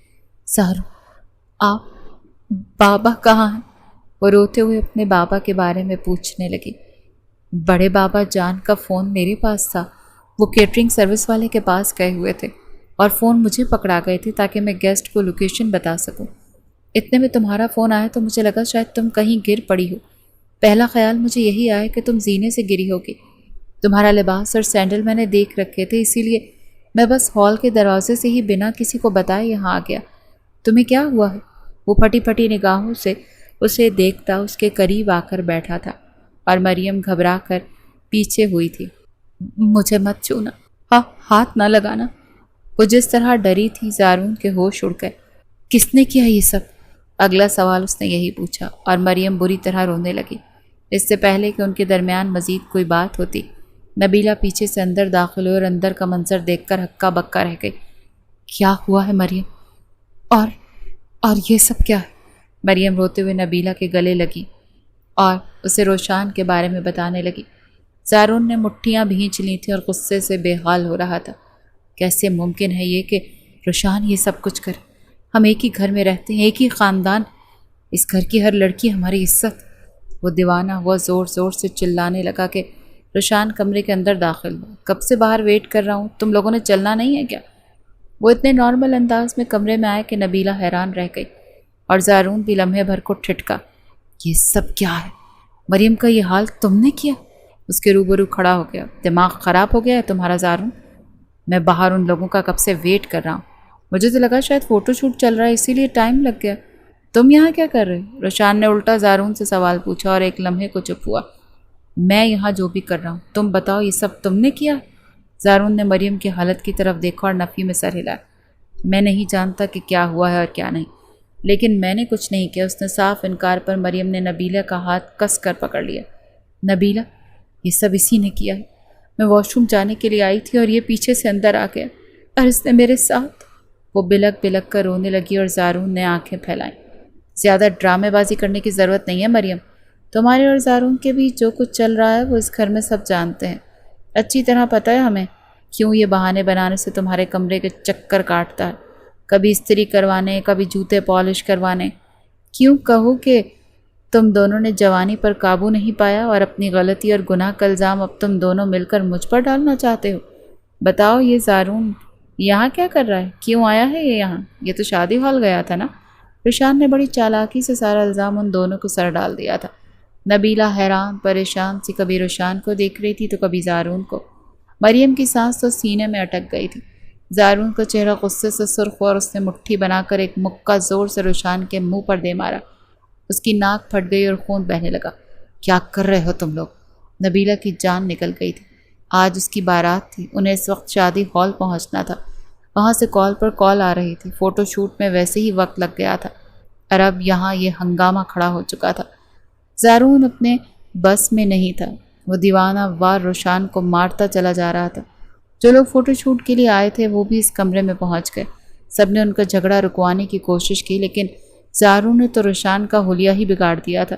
سارو، آپ بابا کہاں ہیں؟ وہ روتے ہوئے اپنے بابا کے بارے میں پوچھنے لگی۔ بڑے بابا جان کا فون میرے پاس تھا، وہ کیٹرنگ سروس والے کے پاس گئے ہوئے تھے اور فون مجھے پکڑا گئے تھے تاکہ میں گیسٹ کو لوکیشن بتا سکوں۔ اتنے میں تمہارا فون آیا تو مجھے لگا شاید تم کہیں گر پڑی ہو۔ پہلا خیال مجھے یہی آیا کہ تم زینے سے گری ہوگی۔ تمہارا لباس اور سینڈل میں نے دیکھ رکھے تھے، اسی لیے میں بس ہال کے دروازے سے ہی بنا کسی کو بتائے یہاں آ گیا۔ تمہیں کیا ہوا ہے؟ وہ پھٹی پھٹی نگاہوں سے اسے دیکھتا اس کے قریب آ کر بیٹھا تھا، اور مریم گھبرا کر پیچھے ہوئی تھی۔ مجھے مت چھونا، ہاتھ نہ لگانا۔ وہ جس طرح ڈری تھی زارون کے ہوش اڑ گئے۔ کس نے کیا یہ سب؟ اگلا سوال اس نے یہی پوچھا، اور مریم بری طرح رونے لگی۔ اس سے پہلے کہ ان کے درمیان مزید کوئی بات ہوتی، نبیلہ پیچھے سے اندر داخل ہوئی اور اندر کا منظر دیکھ کر ہکا بکا رہ گئی۔ کیا ہوا ہے مریم؟ اور یہ سب کیا ہے؟ مریم روتے ہوئے نبیلہ کے گلے لگی اور اسے روشان کے بارے میں بتانے لگی۔ زارون نے مٹھیاں بھینچ لی تھیں اور غصے سے بے حال ہو رہا تھا۔ کیسے ممکن ہے یہ کہ روشان یہ سب کچھ کرے؟ ہم ایک ہی گھر میں رہتے ہیں، ایک ہی خاندان، اس گھر کی ہر لڑکی ہماری عزت۔ وہ دیوانہ ہوا زور زور سے چلانے لگا کہ روشان کمرے کے اندر داخل ہوا۔ کب سے باہر ویٹ کر رہا ہوں، تم لوگوں نے چلنا نہیں ہے کیا؟ وہ اتنے نارمل انداز میں کمرے میں آئے کہ نبیلہ حیران رہ گئی، اور زارون بھی لمحے بھر کو ٹھٹکا۔ یہ سب کیا ہے؟ مریم کا یہ حال تم نے کیا؟ اس کے روبرو کھڑا ہو گیا۔ دماغ خراب ہو گیا ہے تمہارا زارون؟ میں باہر ان لوگوں کا کب سے ویٹ کر رہا ہوں، مجھے تو لگا شاید فوٹو شوٹ چل رہا ہے اسی لیے ٹائم لگ گیا۔ تم یہاں کیا کر رہے؟ روشان نے الٹا زارون سے سوال پوچھا اور ایک لمحے کو چپ ہوا۔ میں یہاں جو بھی کر رہا ہوں، تم بتاؤ یہ سب تم نے کیا؟ زارون نے مریم کی حالت کی طرف دیکھا اور نفی میں سر ہلایا۔ میں نہیں جانتا کہ کیا ہوا ہے اور کیا نہیں، لیکن میں نے کچھ نہیں کیا۔ اس نے صاف انکار پر مریم نے نبیلہ کا ہاتھ کس کر پکڑ لیا۔ نبیلہ، یہ سب اسی نے کیا ہے۔ میں واش روم جانے کے لیے آئی تھی اور یہ پیچھے سے اندر آ گیا، اور اس نے میرے ساتھ۔ وہ بلک بلک کر رونے لگی اور زارون نے آنکھیں پھیلائیں۔ زیادہ ڈرامے بازی کرنے کی ضرورت نہیں ہے مریم، تمہارے اور زارون کے بیچ جو کچھ چل رہا ہے وہ اس گھر میں سب جانتے ہیں۔ اچھی طرح پتہ ہے ہمیں کیوں یہ بہانے بنانے سے تمہارے کمرے کے چکر کاٹتا ہے، کبھی استری کروانے، کبھی جوتے پالش کروانے۔ کیوں کہو کہ تم دونوں نے جوانی پر قابو نہیں پایا اور اپنی غلطی اور گناہ کا الزام اب تم دونوں مل کر مجھ پر ڈالنا چاہتے ہو؟ بتاؤ یہ زارون یہاں کیا کر رہا ہے؟ کیوں آیا ہے یہ یہاں؟ یہ تو شادی ہال گیا تھا نا؟ رشان نے بڑی چالاکی سے سارا الزام ان دونوں کو سر ڈال دیا تھا۔ نبیلہ حیران پریشان سی کبھی رشان کو دیکھ رہی تھی تو کبھی زارون کو۔ مریم کی سانس تو سینے میں اٹک گئی تھی۔ زارون کا چہرہ غصے سے سرخ ہوا اور اس نے مٹھی بنا کر ایک مکہ زور سے رشان کے منہ پر دے مارا۔ اس کی ناک پھٹ گئی اور خون بہنے لگا۔ کیا کر رہے ہو تم لوگ؟ نبیلہ کی جان نکل گئی تھی۔ آج اس کی بارات تھی، انہیں اس وقت شادی ہال پہنچنا تھا۔ وہاں سے کال پر کال آ رہی تھی، فوٹو شوٹ میں ویسے ہی وقت لگ گیا تھا اور اب یہاں یہ ہنگامہ کھڑا ہو چکا تھا۔ زارون اپنے بس میں نہیں تھا، وہ دیوانہ وار رشان کو مارتا چلا جا رہا تھا۔ جو لوگ فوٹو شوٹ کے لیے آئے تھے وہ بھی اس کمرے میں پہنچ گئے۔ سب نے ان کا جھگڑا رکوانے کی کوشش کی لیکن زارون نے تو رشان کا حلیہ ہی بگاڑ دیا تھا۔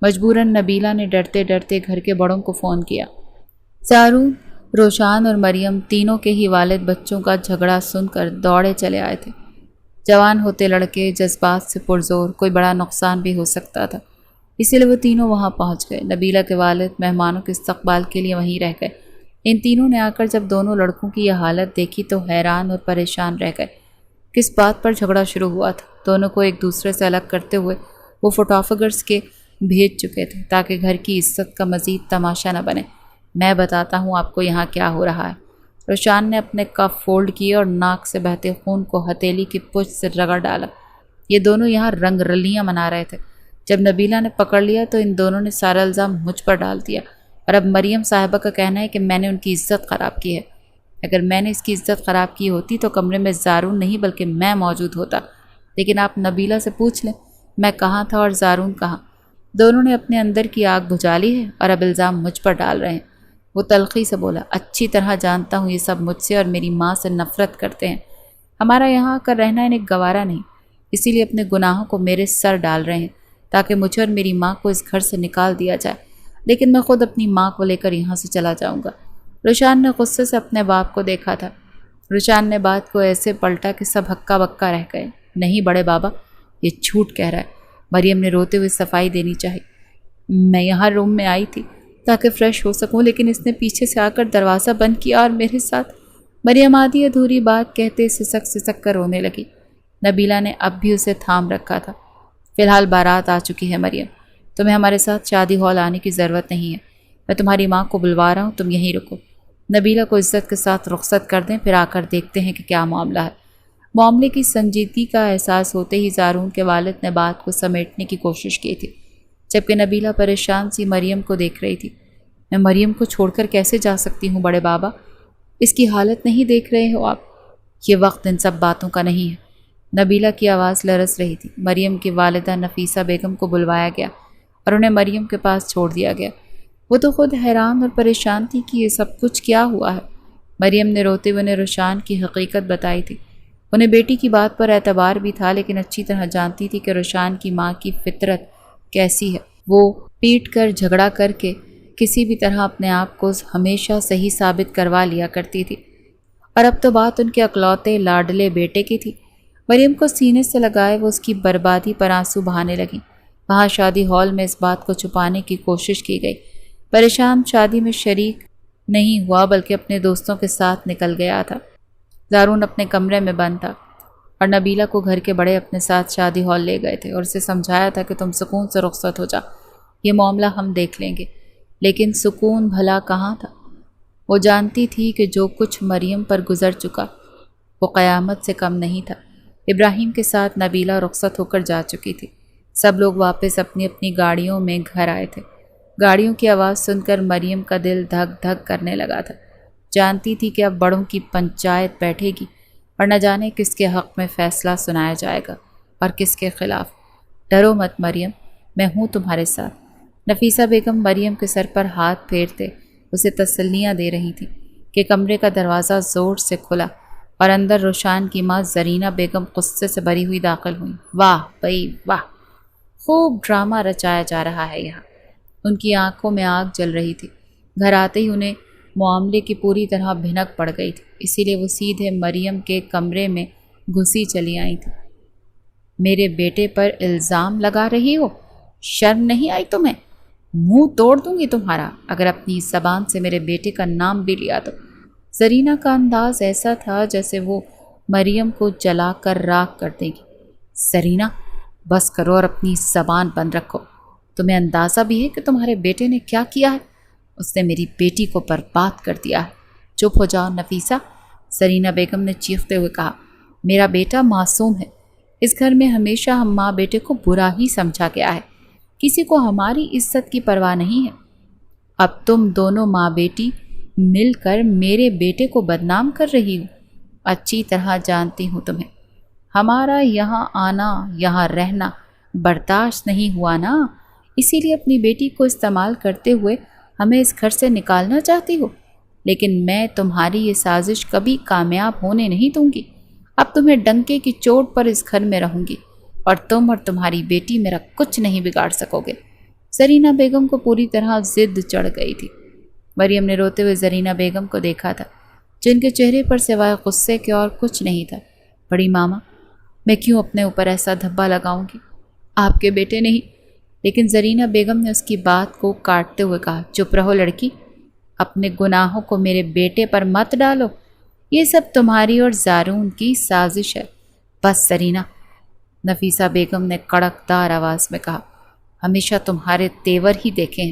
مجبوراً نبیلہ نے ڈرتے ڈرتے گھر کے بڑوں کو فون کیا۔ زارون، روشان اور مریم تینوں کے ہی والد بچوں کا جھگڑا سن کر دوڑے چلے آئے تھے۔ جوان ہوتے لڑکے جذبات سے پرزور، کوئی بڑا نقصان بھی ہو سکتا تھا، اسی لیے وہ تینوں وہاں پہنچ گئے۔ نبیلہ کے والد مہمانوں کے استقبال کے لیے وہیں رہ گئے۔ ان تینوں نے آ کر جب دونوں لڑکوں کی یہ حالت دیکھی تو حیران اور پریشان رہ گئے۔ کس بات پر جھگڑا شروع ہوا تھا؟ دونوں کو ایک دوسرے سے الگ کرتے ہوئے وہ فوٹوگرافرز کے بھیج چکے تھے تاکہ گھر کی عزت کا مزید تماشا نہ بنے۔ میں بتاتا ہوں آپ کو یہاں کیا ہو رہا ہے۔ روشان نے اپنے کف فولڈ کیے اور ناک سے بہتے خون کو ہتھیلی کی پشت سے رگڑ ڈالا۔ یہ دونوں یہاں رنگ رلیاں منا رہے تھے۔ جب نبیلہ نے پکڑ لیا تو ان دونوں نے سارا الزام مجھ پر ڈال دیا اور اب مریم صاحبہ کا کہنا ہے کہ میں نے ان کی عزت خراب کی ہے۔ اگر میں نے اس کی عزت خراب کی ہوتی تو کمرے میں زارون نہیں بلکہ میں موجود ہوتا، لیکن آپ نبیلہ سے پوچھ لیں میں کہاں تھا اور زارون کہاں۔ دونوں نے اپنے اندر کی آگ بجھا لی ہے اور اب الزام مجھ پر ڈال رہے ہیں۔ وہ تلخی سے بولا، اچھی طرح جانتا ہوں یہ سب مجھ سے اور میری ماں سے نفرت کرتے ہیں۔ ہمارا یہاں کر رہنا انہیں گوارا نہیں، اسی لیے اپنے گناہوں کو میرے سر ڈال رہے ہیں تاکہ مجھے اور میری ماں کو اس گھر سے نکال دیا جائے، لیکن میں خود اپنی ماں کو لے کر یہاں سے چلا جاؤں گا۔ روشان نے غصے سے اپنے باپ کو دیکھا تھا۔ روشان نے بات کو ایسے پلٹا کہ سب ہکا بکا رہ گئے۔ نہیں بڑے بابا، یہ جھوٹ کہہ رہا ہے۔ مریم نے روتے ہوئے صفائی دینی چاہی۔ میں یہاں روم میں آئی تھی تاکہ فریش ہو سکوں، لیکن اس نے پیچھے سے آ کر دروازہ بند کیا اور میرے ساتھ۔ مریم آدھی ادھوری بات کہتے سسک سسک کر رونے لگی۔ نبیلہ نے اب بھی اسے تھام رکھا تھا۔ فی الحال بارات آ چکی ہے مریم، تمہیں ہمارے ساتھ شادی ہال آنے کی ضرورت نہیں ہے۔ میں تمہاری ماں کو بلوا رہا ہوں، تم یہیں رکو۔ نبیلہ کو عزت کے ساتھ رخصت کر دیں، پھر آ کر دیکھتے ہیں کہ کیا معاملہ ہے۔ معاملے کی سنجیدگی کا احساس ہوتے ہی زارون کے والد نے بات کو سمیٹنے کی کوشش کی تھی، جبکہ نبیلہ پریشان سی مریم کو دیکھ رہی تھی۔ میں مریم کو چھوڑ کر کیسے جا سکتی ہوں بڑے بابا؟ اس کی حالت نہیں دیکھ رہے ہو آپ؟ یہ وقت ان سب باتوں کا نہیں ہے۔ نبیلہ کی آواز لرز رہی تھی۔ مریم کی والدہ نفیسہ بیگم کو بلوایا گیا اور انہیں مریم کے پاس چھوڑ دیا گیا۔ وہ تو خود حیران اور پریشان تھی کہ یہ سب کچھ کیا ہوا ہے۔ مریم نے روتے ہوئے انہیں روشان کی حقیقت بتائی تھی۔ انہیں بیٹی کی بات پر اعتبار بھی تھا، لیکن اچھی طرح جانتی تھی کہ روشان کی ماں کی فطرت کیسی ہے۔ وہ پیٹ کر جھگڑا کر کے کسی بھی طرح اپنے آپ کو ہمیشہ صحیح ثابت کروا لیا کرتی تھی، اور اب تو بات ان کے اکلوتے لاڈلے بیٹے کی تھی۔ مریم کو سینے سے لگائے وہ اس کی بربادی پر آنسو بہانے لگیں۔ وہاں شادی ہال میں اس بات کو چھپانے کی کوشش کی گئی۔ پریشان شادی میں شریک نہیں ہوا بلکہ اپنے دوستوں کے ساتھ نکل گیا تھا۔ زارون اپنے کمرے میں بند تھا اور نبیلہ کو گھر کے بڑے اپنے ساتھ شادی ہال لے گئے تھے اور اسے سمجھایا تھا کہ تم سکون سے رخصت ہو جا، یہ معاملہ ہم دیکھ لیں گے۔ لیکن سکون بھلا کہاں تھا؟ وہ جانتی تھی کہ جو کچھ مریم پر گزر چکا وہ قیامت سے کم نہیں تھا۔ ابراہیم کے ساتھ نبیلہ رخصت ہو کر جا چکی تھی۔ سب لوگ واپس اپنی اپنی گاڑیوں میں گھر آئے تھے۔ گاڑیوں کی آواز سن کر مریم کا دل دھک دھک کرنے لگا تھا۔ جانتی تھی کہ اب بڑوں کی پنچایت بیٹھے گی اور نہ جانے کس کے حق میں فیصلہ سنایا جائے گا اور کس کے خلاف۔ ڈرو مت مریم، میں ہوں تمہارے ساتھ۔ نفیسہ بیگم مریم کے سر پر ہاتھ پھیرتے اسے تسلیاں دے رہی تھی کہ کمرے کا دروازہ زور سے کھلا اور اندر روشان کی ماں زرینہ بیگم غصے سے بھری ہوئی داخل ہوئی۔ واہ بھئی واہ، خوب ڈرامہ رچایا جا رہا ہے یہاں۔ ان کی آنکھوں میں آگ جل رہی تھی۔ گھر آتے ہی انہیں معاملے کی پوری طرح بھنک پڑ گئی تھی، اسی لیے وہ سیدھے مریم کے کمرے میں گھسی چلی آئی تھی۔ میرے بیٹے پر الزام لگا رہی ہو؟ شرم نہیں آئی تمہیں؟ منہ توڑ دوں گی تمہارا اگر اپنی زبان سے میرے بیٹے کا نام بھی لیا تو۔ زرینہ کا انداز ایسا تھا جیسے وہ مریم کو جلا کر راکھ کر دے گی۔ زرینہ بس کرو اور اپنی زبان بند رکھو۔ تمہیں اندازہ بھی ہے کہ تمہارے بیٹے نے کیا کیا ہے؟ اس نے میری بیٹی کو برباد کر دیا ہے۔ چپ ہو جاؤ نفیسہ، زرینہ بیگم نے چیختے ہوئے کہا۔ میرا بیٹا معصوم ہے۔ اس گھر میں ہمیشہ ہم ماں بیٹے کو برا ہی سمجھا گیا ہے، کسی کو ہماری عزت کی پرواہ نہیں ہے۔ اب تم دونوں ماں بیٹی مل کر میرے بیٹے کو بدنام کر رہی ہو۔ اچھی طرح جانتی ہوں تمہیں۔ ہمارا یہاں آنا، یہاں رہنا برداشت نہیں ہوا نا، اسی لیے اپنی بیٹی کو استعمال کرتے ہوئے ہمیں اس گھر سے نکالنا چاہتی ہو۔ لیکن میں تمہاری یہ سازش کبھی کامیاب ہونے نہیں دوں گی۔ اب تمہیں ڈنکے کی چوٹ پر اس گھر میں رہوں گی، اور تم اور تمہاری بیٹی میرا کچھ نہیں بگاڑ سکو گے۔ زرینہ بیگم کو پوری طرح ضد چڑھ گئی تھی۔ مریم نے روتے ہوئے زرینہ بیگم کو دیکھا تھا، جن کے چہرے پر سوائے غصے کے اور کچھ نہیں تھا۔ بڑی ماما، میں کیوں اپنے اوپر ایسا دھبا لگاؤں گی؟ آپ کے بیٹے نہیں۔ لیکن زرینہ بیگم نے اس کی بات کو کاٹتے ہوئے کہا، چپ رہو لڑکی، اپنے گناہوں کو میرے بیٹے پر مت ڈالو۔ یہ سب تمہاری اور زارون کی سازش ہے۔ بس زرینہ، نفیسہ بیگم نے کڑک دار آواز میں کہا، ہمیشہ تمہارے تیور ہی دیکھے ہیں،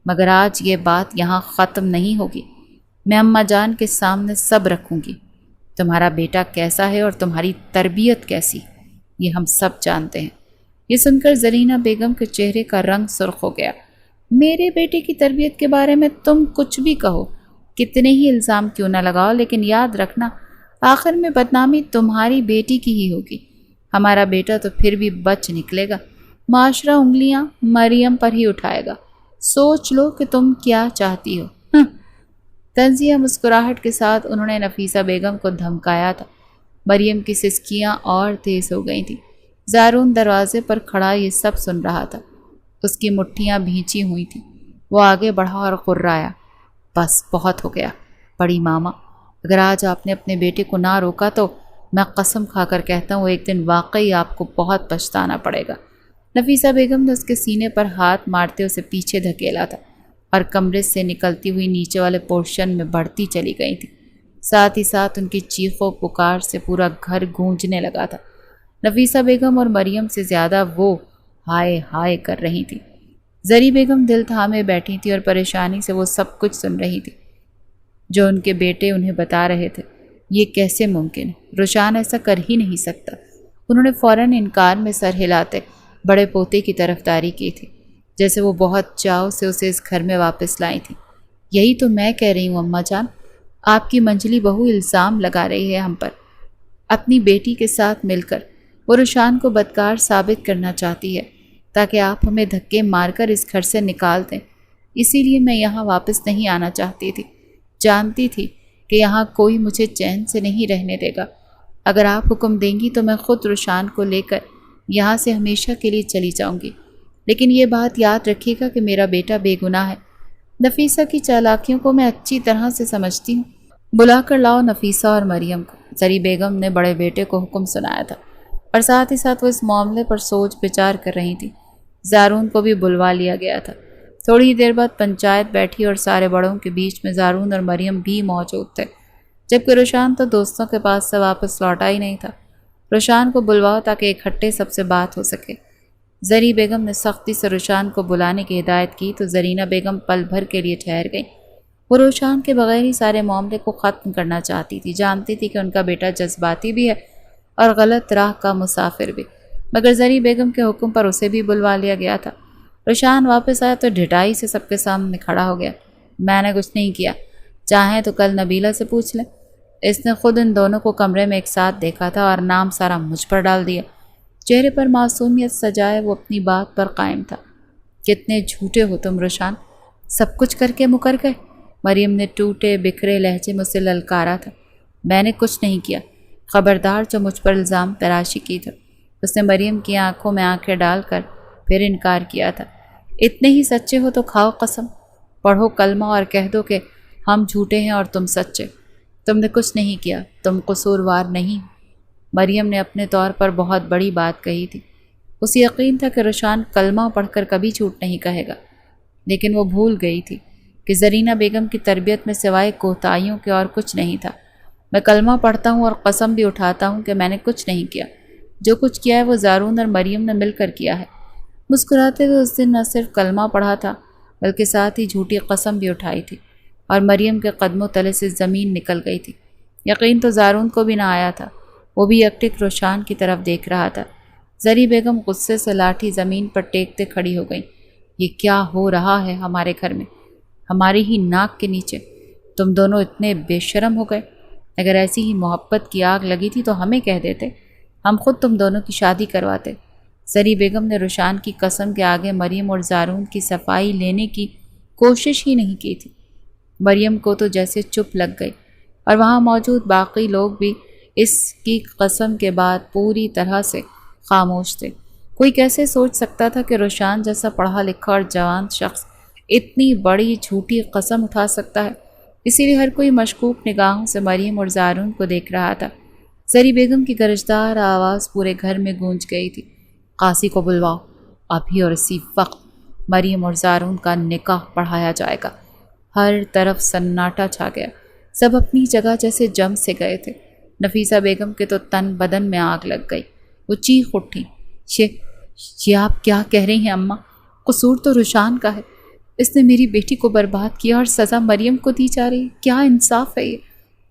مگر آج یہ بات یہاں ختم نہیں ہوگی۔ میں اماں جان کے سامنے سب رکھوں گی۔ تمہارا بیٹا کیسا ہے اور تمہاری تربیت کیسی، یہ ہم سب جانتے ہیں۔ یہ سن کر زرینہ بیگم کے چہرے کا رنگ سرخ ہو گیا۔ میرے بیٹے کی تربیت کے بارے میں تم کچھ بھی کہو، کتنے ہی الزام کیوں نہ لگاؤ، لیکن یاد رکھنا آخر میں بدنامی تمہاری بیٹی کی ہی ہوگی۔ ہمارا بیٹا تو پھر بھی بچ نکلے گا، معاشرہ انگلیاں مریم پر ہی اٹھائے گا۔ سوچ لو کہ تم کیا چاہتی ہو۔ طنزیہ مسکراہٹ کے ساتھ انہوں نے نفیسہ بیگم کو دھمکایا تھا۔ مریم کی سسکیاں اور تیز ہو گئی تھیں۔ زارون دروازے پر کھڑا یہ سب سن رہا تھا۔ اس کی مٹھیاں بھینچی ہوئی تھیں۔ وہ آگے بڑھا اور قرایا، بس بہت ہو گیا بڑی ماما، اگر آج آپ نے اپنے بیٹے کو نہ روکا تو میں قسم کھا کر کہتا ہوں ایک دن واقعی آپ کو بہت پچھتانا پڑے گا۔ نفیسہ بیگم نے اس کے سینے پر ہاتھ مارتے اسے پیچھے دھکیلا تھا اور کمرے سے نکلتی ہوئی نیچے والے پورشن میں بڑھتی چلی گئی تھی۔ ساتھ ہی ساتھ ان کی چیخوں پکار سے پورا گھر گونجنے لگا تھا۔ نفیسہ بیگم اور مریم سے زیادہ وہ ہائے ہائے کر رہی تھی۔ زری بیگم دل تھامے بیٹھی تھی اور پریشانی سے وہ سب کچھ سن رہی تھی جو ان کے بیٹے انہیں بتا رہے تھے۔ یہ کیسے ممکن ہے؟ روشان ایسا کر ہی نہیں سکتا۔ انہوں نے فوراً انکار میں سر ہلاتے بڑے پوتے کی طرفداری کی تھی، جیسے وہ بہت چاؤ سے اسے اس گھر میں واپس لائی تھی۔ یہی تو میں کہہ رہی ہوں اماں جان، آپ کی منجلی بہو الزام لگا رہی ہے ہم پر۔ اپنی بیٹی کے ساتھ مل کر وہ روشان کو بدکار ثابت کرنا چاہتی ہے تاکہ آپ ہمیں دھکے مار کر اس گھر سے نکال دیں۔ اسی لیے میں یہاں واپس نہیں آنا چاہتی تھی، جانتی تھی کہ یہاں کوئی مجھے چین سے نہیں رہنے دے گا۔ اگر آپ حکم دیں گی تو میں خود روشان کو لے کر یہاں سے ہمیشہ کے لیے چلی جاؤں گی، لیکن یہ بات یاد رکھیے گا کہ میرا بیٹا بے گناہ ہے۔ نفیسہ کی چالاکیوں کو میں اچھی طرح سے سمجھتی ہوں۔ بلا کر لاؤ نفیسہ اور مریم کو۔ زری بیگم نے بڑے بیٹے کو حکم سنایا تھا، اور ساتھ ہی ساتھ وہ اس معاملے پر سوچ بچار کر رہی تھی۔ زارون کو بھی بلوا لیا گیا تھا۔ تھوڑی دیر بعد پنچایت بیٹھی اور سارے بڑوں کے بیچ میں زارون اور مریم بھی موجود تھے، جبکہ روشان تو دوستوں کے پاس سے واپس لوٹا ہی نہیں تھا۔ روشان کو بلواؤ تاکہ اکٹھے سب سے بات ہو سکے۔ زری بیگم نے سختی سے روشان کو بلانے کی ہدایت کی تو زرینہ بیگم پل بھر کے لیے ٹھہر گئی۔ وہ روشان کے بغیر ہی سارے معاملے کو ختم کرنا چاہتی تھی۔ جانتی تھی کہ ان کا بیٹا جذباتی بھی ہے اور غلط راہ کا مسافر بھی، مگر زری بیگم کے حکم پر اسے بھی بلوا لیا گیا تھا۔ روشان واپس آیا تو ڈھٹائی سے سب کے سامنے کھڑا ہو گیا۔ میں نے کچھ نہیں کیا، چاہیں تو کل نبیلہ سے پوچھ لیں۔ اس نے خود ان دونوں کو کمرے میں ایک ساتھ دیکھا تھا اور نام سارا مجھ پر ڈال دیا۔ چہرے پر معصومیت سجائے وہ اپنی بات پر قائم تھا۔ کتنے جھوٹے ہو تم روشان، سب کچھ کر کے مکر گئے۔ مریم نے ٹوٹے بکھرے لہجے میں اسے للکارا تھا۔ میں نے کچھ نہیں کیا، خبردار جو مجھ پر الزام تراشی کی تھی۔ اس نے مریم کی آنکھوں میں آنکھیں ڈال کر پھر انکار کیا تھا۔ اتنے ہی سچے ہو تو کھاؤ قسم، پڑھو کلمہ اور کہہ دو کہ ہم جھوٹے ہیں اور تم سچے۔ تم نے کچھ نہیں کیا، تم قصوروار نہیں۔ مریم نے اپنے طور پر بہت بڑی بات کہی تھی۔ اسے یقین تھا کہ روشان کلمہ پڑھ کر کبھی جھوٹ نہیں کہے گا، لیکن وہ بھول گئی تھی کہ زرینہ بیگم کی تربیت میں سوائے کوتاہیوں کے اور کچھ نہیں تھا۔ میں کلمہ پڑھتا ہوں اور قسم بھی اٹھاتا ہوں کہ میں نے کچھ نہیں کیا۔ جو کچھ کیا ہے وہ زارون اور مریم نے مل کر کیا ہے۔ مسکراتے ہوئے اس دن نہ صرف کلمہ پڑھا تھا بلکہ ساتھ ہی جھوٹی قسم بھی اٹھائی تھی، اور مریم کے قدموں تلے سے زمین نکل گئی تھی۔ یقین تو زارون کو بھی نہ آیا تھا، وہ بھی یکٹک روشان کی طرف دیکھ رہا تھا۔ زری بیگم غصے سے لاٹھی زمین پر ٹیکتے کھڑی ہو گئیں۔ یہ کیا ہو رہا ہے ہمارے گھر میں، ہماری ہی ناک کے نیچے؟ تم دونوں اتنے بے شرم ہو گئے۔ اگر ایسی ہی محبت کی آگ لگی تھی تو ہمیں کہہ دیتے، ہم خود تم دونوں کی شادی کرواتے۔ زری بیگم نے روشان کی قسم کے آگے مریم اور زارون کی صفائی لینے کی کوشش ہی نہیں کی تھی۔ مریم کو تو جیسے چپ لگ گئی، اور وہاں موجود باقی لوگ بھی اس کی قسم کے بعد پوری طرح سے خاموش تھے۔ کوئی کیسے سوچ سکتا تھا کہ روشان جیسا پڑھا لکھا اور جوان شخص اتنی بڑی جھوٹی قسم اٹھا سکتا ہے؟ اسی لیے ہر کوئی مشکوک نگاہوں سے مریم اور زارون کو دیکھ رہا تھا۔ زری بیگم کی گرجدار آواز پورے گھر میں گونج گئی تھی، قاضی کو بلواؤ، ابھی اور اسی وقت مریم اور زارون کا نکاح پڑھایا جائے گا۔ ہر طرف سناٹا چھا گیا، سب اپنی جگہ جیسے جم سے گئے تھے۔ نفیسہ بیگم کے تو تن بدن میں آگ لگ گئی، وہ چیخ اٹھی، یہ آپ کیا کہہ رہی ہیں اماں؟ قصور تو روشان کا ہے، اس نے میری بیٹی کو برباد کیا اور سزا مریم کو دی جا رہی ہے، کیا انصاف ہے یہ؟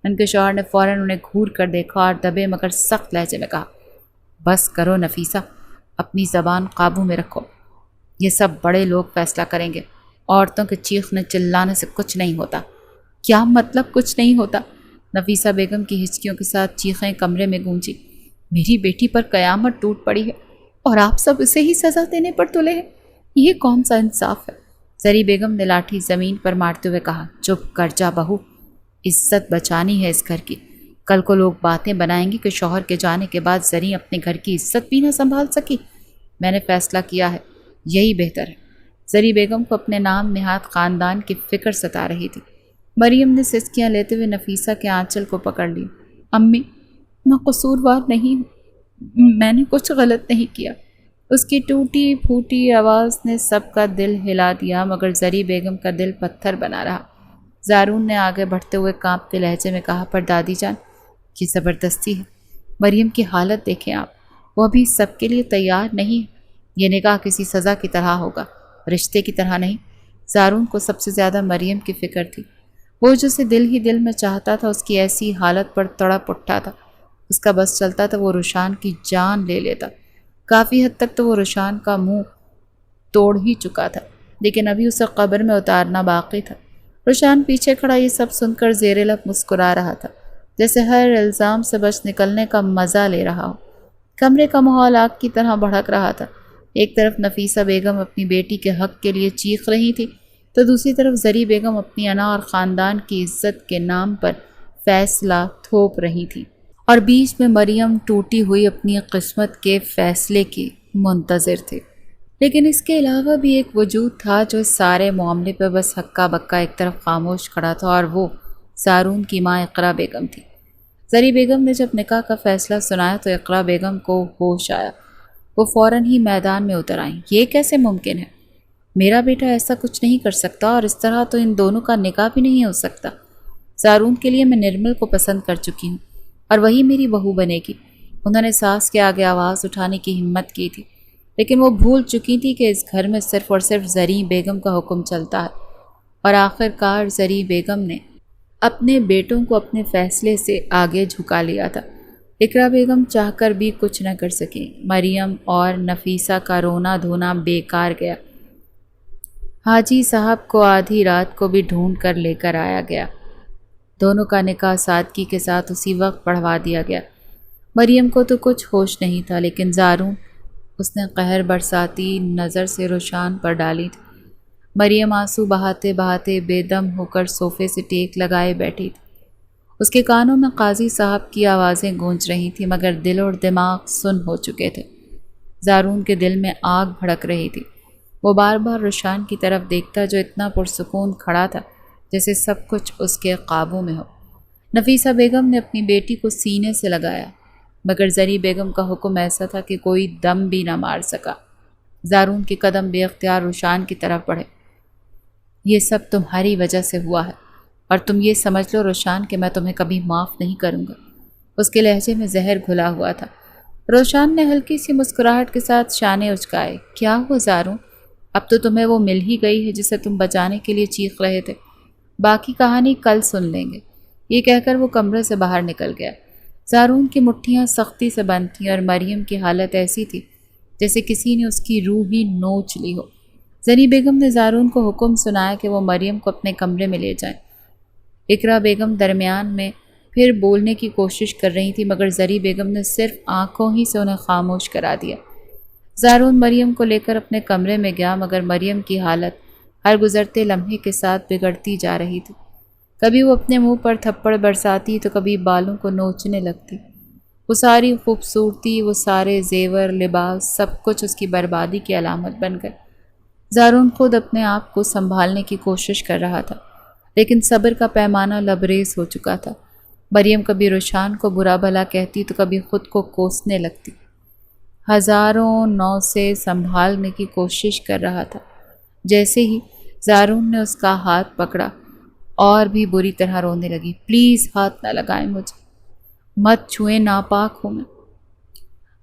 ان کے شوہر نے فوراً انہیں گھور کر دیکھا اور دبے مگر سخت لہجے میں کہا، بس کرو نفیسہ، اپنی زبان قابو میں رکھو، یہ سب بڑے لوگ فیصلہ کریں گے، عورتوں کے چیخنے چلانے سے کچھ نہیں ہوتا۔ کیا مطلب کچھ نہیں ہوتا؟ نفیسہ بیگم کی ہچکیوں کے ساتھ چیخیں کمرے میں گونجی۔ میری بیٹی پر قیامت ٹوٹ پڑی ہے اور آپ سب اسے ہی سزا دینے پر تلے ہیں، یہ کون سا انصاف ہے؟ زری بیگم نے لاٹھی زمین پر مارتے ہوئے کہا، چپ کر جا بہو، عزت بچانی ہے اس گھر کی۔ کل کو لوگ باتیں بنائیں گے کہ شوہر کے جانے کے بعد زری اپنے گھر کی عزت بھی نہ سنبھال سکی۔ میں نے فیصلہ کیا ہے، یہی بہتر ہے۔ زری بیگم کو اپنے نام نہاد خاندان کی فکر ستا رہی تھی۔ مریم نے سسکیاں لیتے ہوئے نفیسہ کے آنچل کو پکڑ لی۔ امی، میں قصوروار نہیں ہوں، میں نے کچھ غلط نہیں کیا۔ اس کی ٹوٹی پھوٹی آواز نے سب کا دل ہلا دیا، مگر زری بیگم کا دل پتھر بنا رہا۔ زارون نے آگے بڑھتے ہوئے کانپتے لہجے میں کہا، پر دادی جان، یہ زبردستی ہے۔ مریم کی حالت دیکھیں آپ، وہ ابھی سب کے لیے تیار نہیں ہے۔ یہ نکاح کسی سزا کی طرح ہوگا، رشتے کی طرح نہیں۔ زارون کو سب سے زیادہ مریم کی فکر تھی۔ وہ جو اسے دل ہی دل میں چاہتا تھا، اس کی ایسی حالت پر تڑپ اٹھا تھا۔ اس کا بس چلتا تھا وہ روشان کی جان لے لیتا۔ کافی حد تک تو وہ روشان کا منہ توڑ ہی چکا تھا، لیکن ابھی اسے قبر میں اتارنا باقی تھا۔ روشان پیچھے کھڑا یہ سب سن کر زیر لب مسکرا رہا تھا، جیسے ہر الزام سے بچ نکلنے کا مزہ لے رہا ہو۔ کمرے کا ماحول آگ کی طرح بھڑک رہا تھا۔ ایک طرف نفیسہ بیگم اپنی بیٹی کے حق کے لیے چیخ رہی تھی، تو دوسری طرف زری بیگم اپنی انا اور خاندان کی عزت کے نام پر فیصلہ تھوپ رہی تھی، اور بیچ میں مریم ٹوٹی ہوئی اپنی قسمت کے فیصلے کی منتظر تھی۔ لیکن اس کے علاوہ بھی ایک وجود تھا جو اس سارے معاملے پہ بس ہکا بکا ایک طرف خاموش کھڑا تھا، اور وہ زارون کی ماں اقرا بیگم تھی۔ زری بیگم نے جب نکاح کا فیصلہ سنایا تو اقرا بیگم کو ہوش آیا۔ وہ فوراً ہی میدان میں اتر آئیں۔ یہ کیسے ممکن ہے؟ میرا بیٹا ایسا کچھ نہیں کر سکتا، اور اس طرح تو ان دونوں کا نکاح بھی نہیں ہو سکتا۔ زارون کے لیے میں نرمل کو پسند کر چکی ہوں، اور وہی میری بہو بنے گی۔ انہوں نے ساس کے آگے آواز اٹھانے کی ہمت کی تھی، لیکن وہ بھول چکی تھی کہ اس گھر میں صرف اور صرف زری بیگم کا حکم چلتا ہے، اور آخر کار زری بیگم نے اپنے بیٹوں کو اپنے فیصلے سے آگے جھکا لیا تھا۔ اقرا بیگم چاہ کر بھی کچھ نہ کر سکی۔ مریم اور نفیسہ کا رونا دھونا بیکار گیا۔ حاجی صاحب کو آدھی رات کو بھی ڈھونڈ کر لے کر آیا گیا۔ دونوں کا نکاح سادگی کے ساتھ اسی وقت پڑھوا دیا گیا۔ مریم کو تو کچھ ہوش نہیں تھا، لیکن زارون، اس نے قہر برساتی نظر سے روشان پر ڈالی تھی۔ مریم آنسو بہاتے بہاتے بے دم ہو کر صوفے سے ٹیک لگائے بیٹھی تھی۔ اس کے کانوں میں قاضی صاحب کی آوازیں گونج رہی تھیں، مگر دل اور دماغ سن ہو چکے تھے۔ زارون کے دل میں آگ بھڑک رہی تھی۔ وہ بار بار روشان کی طرف دیکھتا جو اتنا پرسکون کھڑا تھا جیسے سب کچھ اس کے قابو میں ہو۔ نفیسہ بیگم نے اپنی بیٹی کو سینے سے لگایا، مگر زری بیگم کا حکم ایسا تھا کہ کوئی دم بھی نہ مار سکا۔ زارون کے قدم بے اختیار روشان کی طرف بڑھے۔ یہ سب تمہاری وجہ سے ہوا ہے، اور تم یہ سمجھ لو روشان کہ میں تمہیں کبھی معاف نہیں کروں گا۔ اس کے لہجے میں زہر گھلا ہوا تھا۔ روشان نے ہلکی سی مسکراہٹ کے ساتھ شانے اچکائے۔ کیا ہو زاروں؟ اب تو تمہیں وہ مل ہی گئی ہے جسے تم بچانے کے لیے چیخ رہے تھے۔ باقی کہانی کل سن لیں گے۔ یہ کہہ کر وہ کمرے سے باہر نکل گیا۔ زارون کی مٹھیاں سختی سے بند تھیں اور مریم کی حالت ایسی تھی جیسے کسی نے اس کی روح ہی نوچ لی ہو۔ زری بیگم نے زارون کو حکم سنایا کہ وہ مریم کو اپنے کمرے میں لے جائیں۔ اقرا بیگم درمیان میں پھر بولنے کی کوشش کر رہی تھی، مگر زری بیگم نے صرف آنکھوں ہی سے انہیں خاموش کرا دیا۔ زارون مریم کو لے کر اپنے کمرے میں گیا، مگر مریم کی حالت ہر گزرتے لمحے کے ساتھ بگڑتی جا رہی تھی۔ کبھی وہ اپنے منہ پر تھپڑ برساتی تو کبھی بالوں کو نوچنے لگتی۔ وہ ساری خوبصورتی، وہ سارے زیور، لباس، سب کچھ اس کی بربادی کی علامت بن گئے۔ زارون خود اپنے آپ کو سنبھالنے کی کوشش کر رہا تھا، لیکن صبر کا پیمانہ لبریز ہو چکا تھا۔ مریم کبھی روشان کو برا بھلا کہتی تو کبھی خود کو کوسنے لگتی۔ ہزاروں نو سے سنبھالنے کی کوشش کر رہا تھا۔ جیسے ہی زارون نے اس کا ہاتھ پکڑا اور بھی بری طرح رونے لگی۔ پلیز ہاتھ نہ لگائیں مجھے، مت چھوئیں، ناپاک ہوں میں۔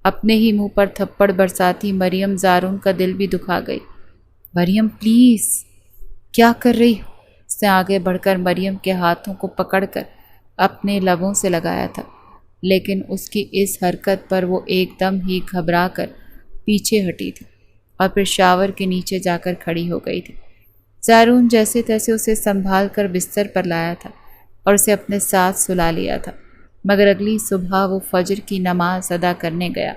اپنے ہی منہ پر تھپڑ برساتی مریم زارون کا دل بھی دکھا گئی۔ مریم پلیز، کیا کر رہی ہو؟ اس نے آگے بڑھ کر مریم کے ہاتھوں کو پکڑ کر اپنے لبوں سے لگایا تھا، لیکن اس کی اس حرکت پر وہ ایک دم ہی گھبرا کر پیچھے ہٹی تھی اور پھر شاور کے نیچے جا کر کھڑی ہو گئی تھی۔ زارون جیسے تیسے اسے سنبھال کر بستر پر لایا تھا اور اسے اپنے ساتھ سلا لیا تھا، مگر اگلی صبح وہ فجر کی نماز ادا کرنے گیا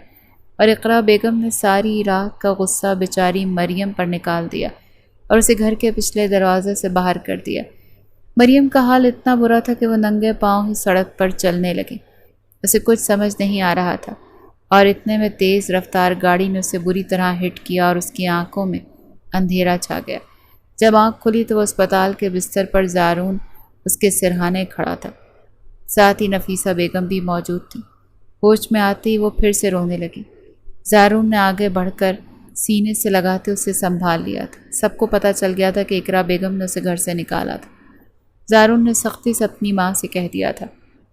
اور اقرا بیگم نے ساری رات کا غصہ بیچاری مریم پر نکال دیا اور اسے گھر کے پچھلے دروازے سے باہر کر دیا۔ مریم کا حال اتنا برا تھا کہ وہ ننگے پاؤں ہی سڑک پر چلنے لگی۔ اسے کچھ سمجھ نہیں آ رہا تھا اور اتنے میں تیز رفتار گاڑی نے اسے بری طرح ہٹ کیا اور اس کی آنکھوں میں اندھیرا چھا گیا۔ جب آنکھ کھلی تو وہ اسپتال کے بستر پر زارون اس کے سرہانے کھڑا تھا، ساتھ ہی نفیسہ بیگم بھی موجود تھی۔ ہوش میں آتے ہی وہ پھر سے رونے لگی۔ زارون نے آگے بڑھ کر سینے سے لگاتے اسے سنبھال لیا تھا۔ سب کو پتہ چل گیا تھا کہ اقرا بیگم نے اسے گھر سے نکالا تھا۔ زارون نے سختی سے اپنی ماں سے کہہ دیا تھا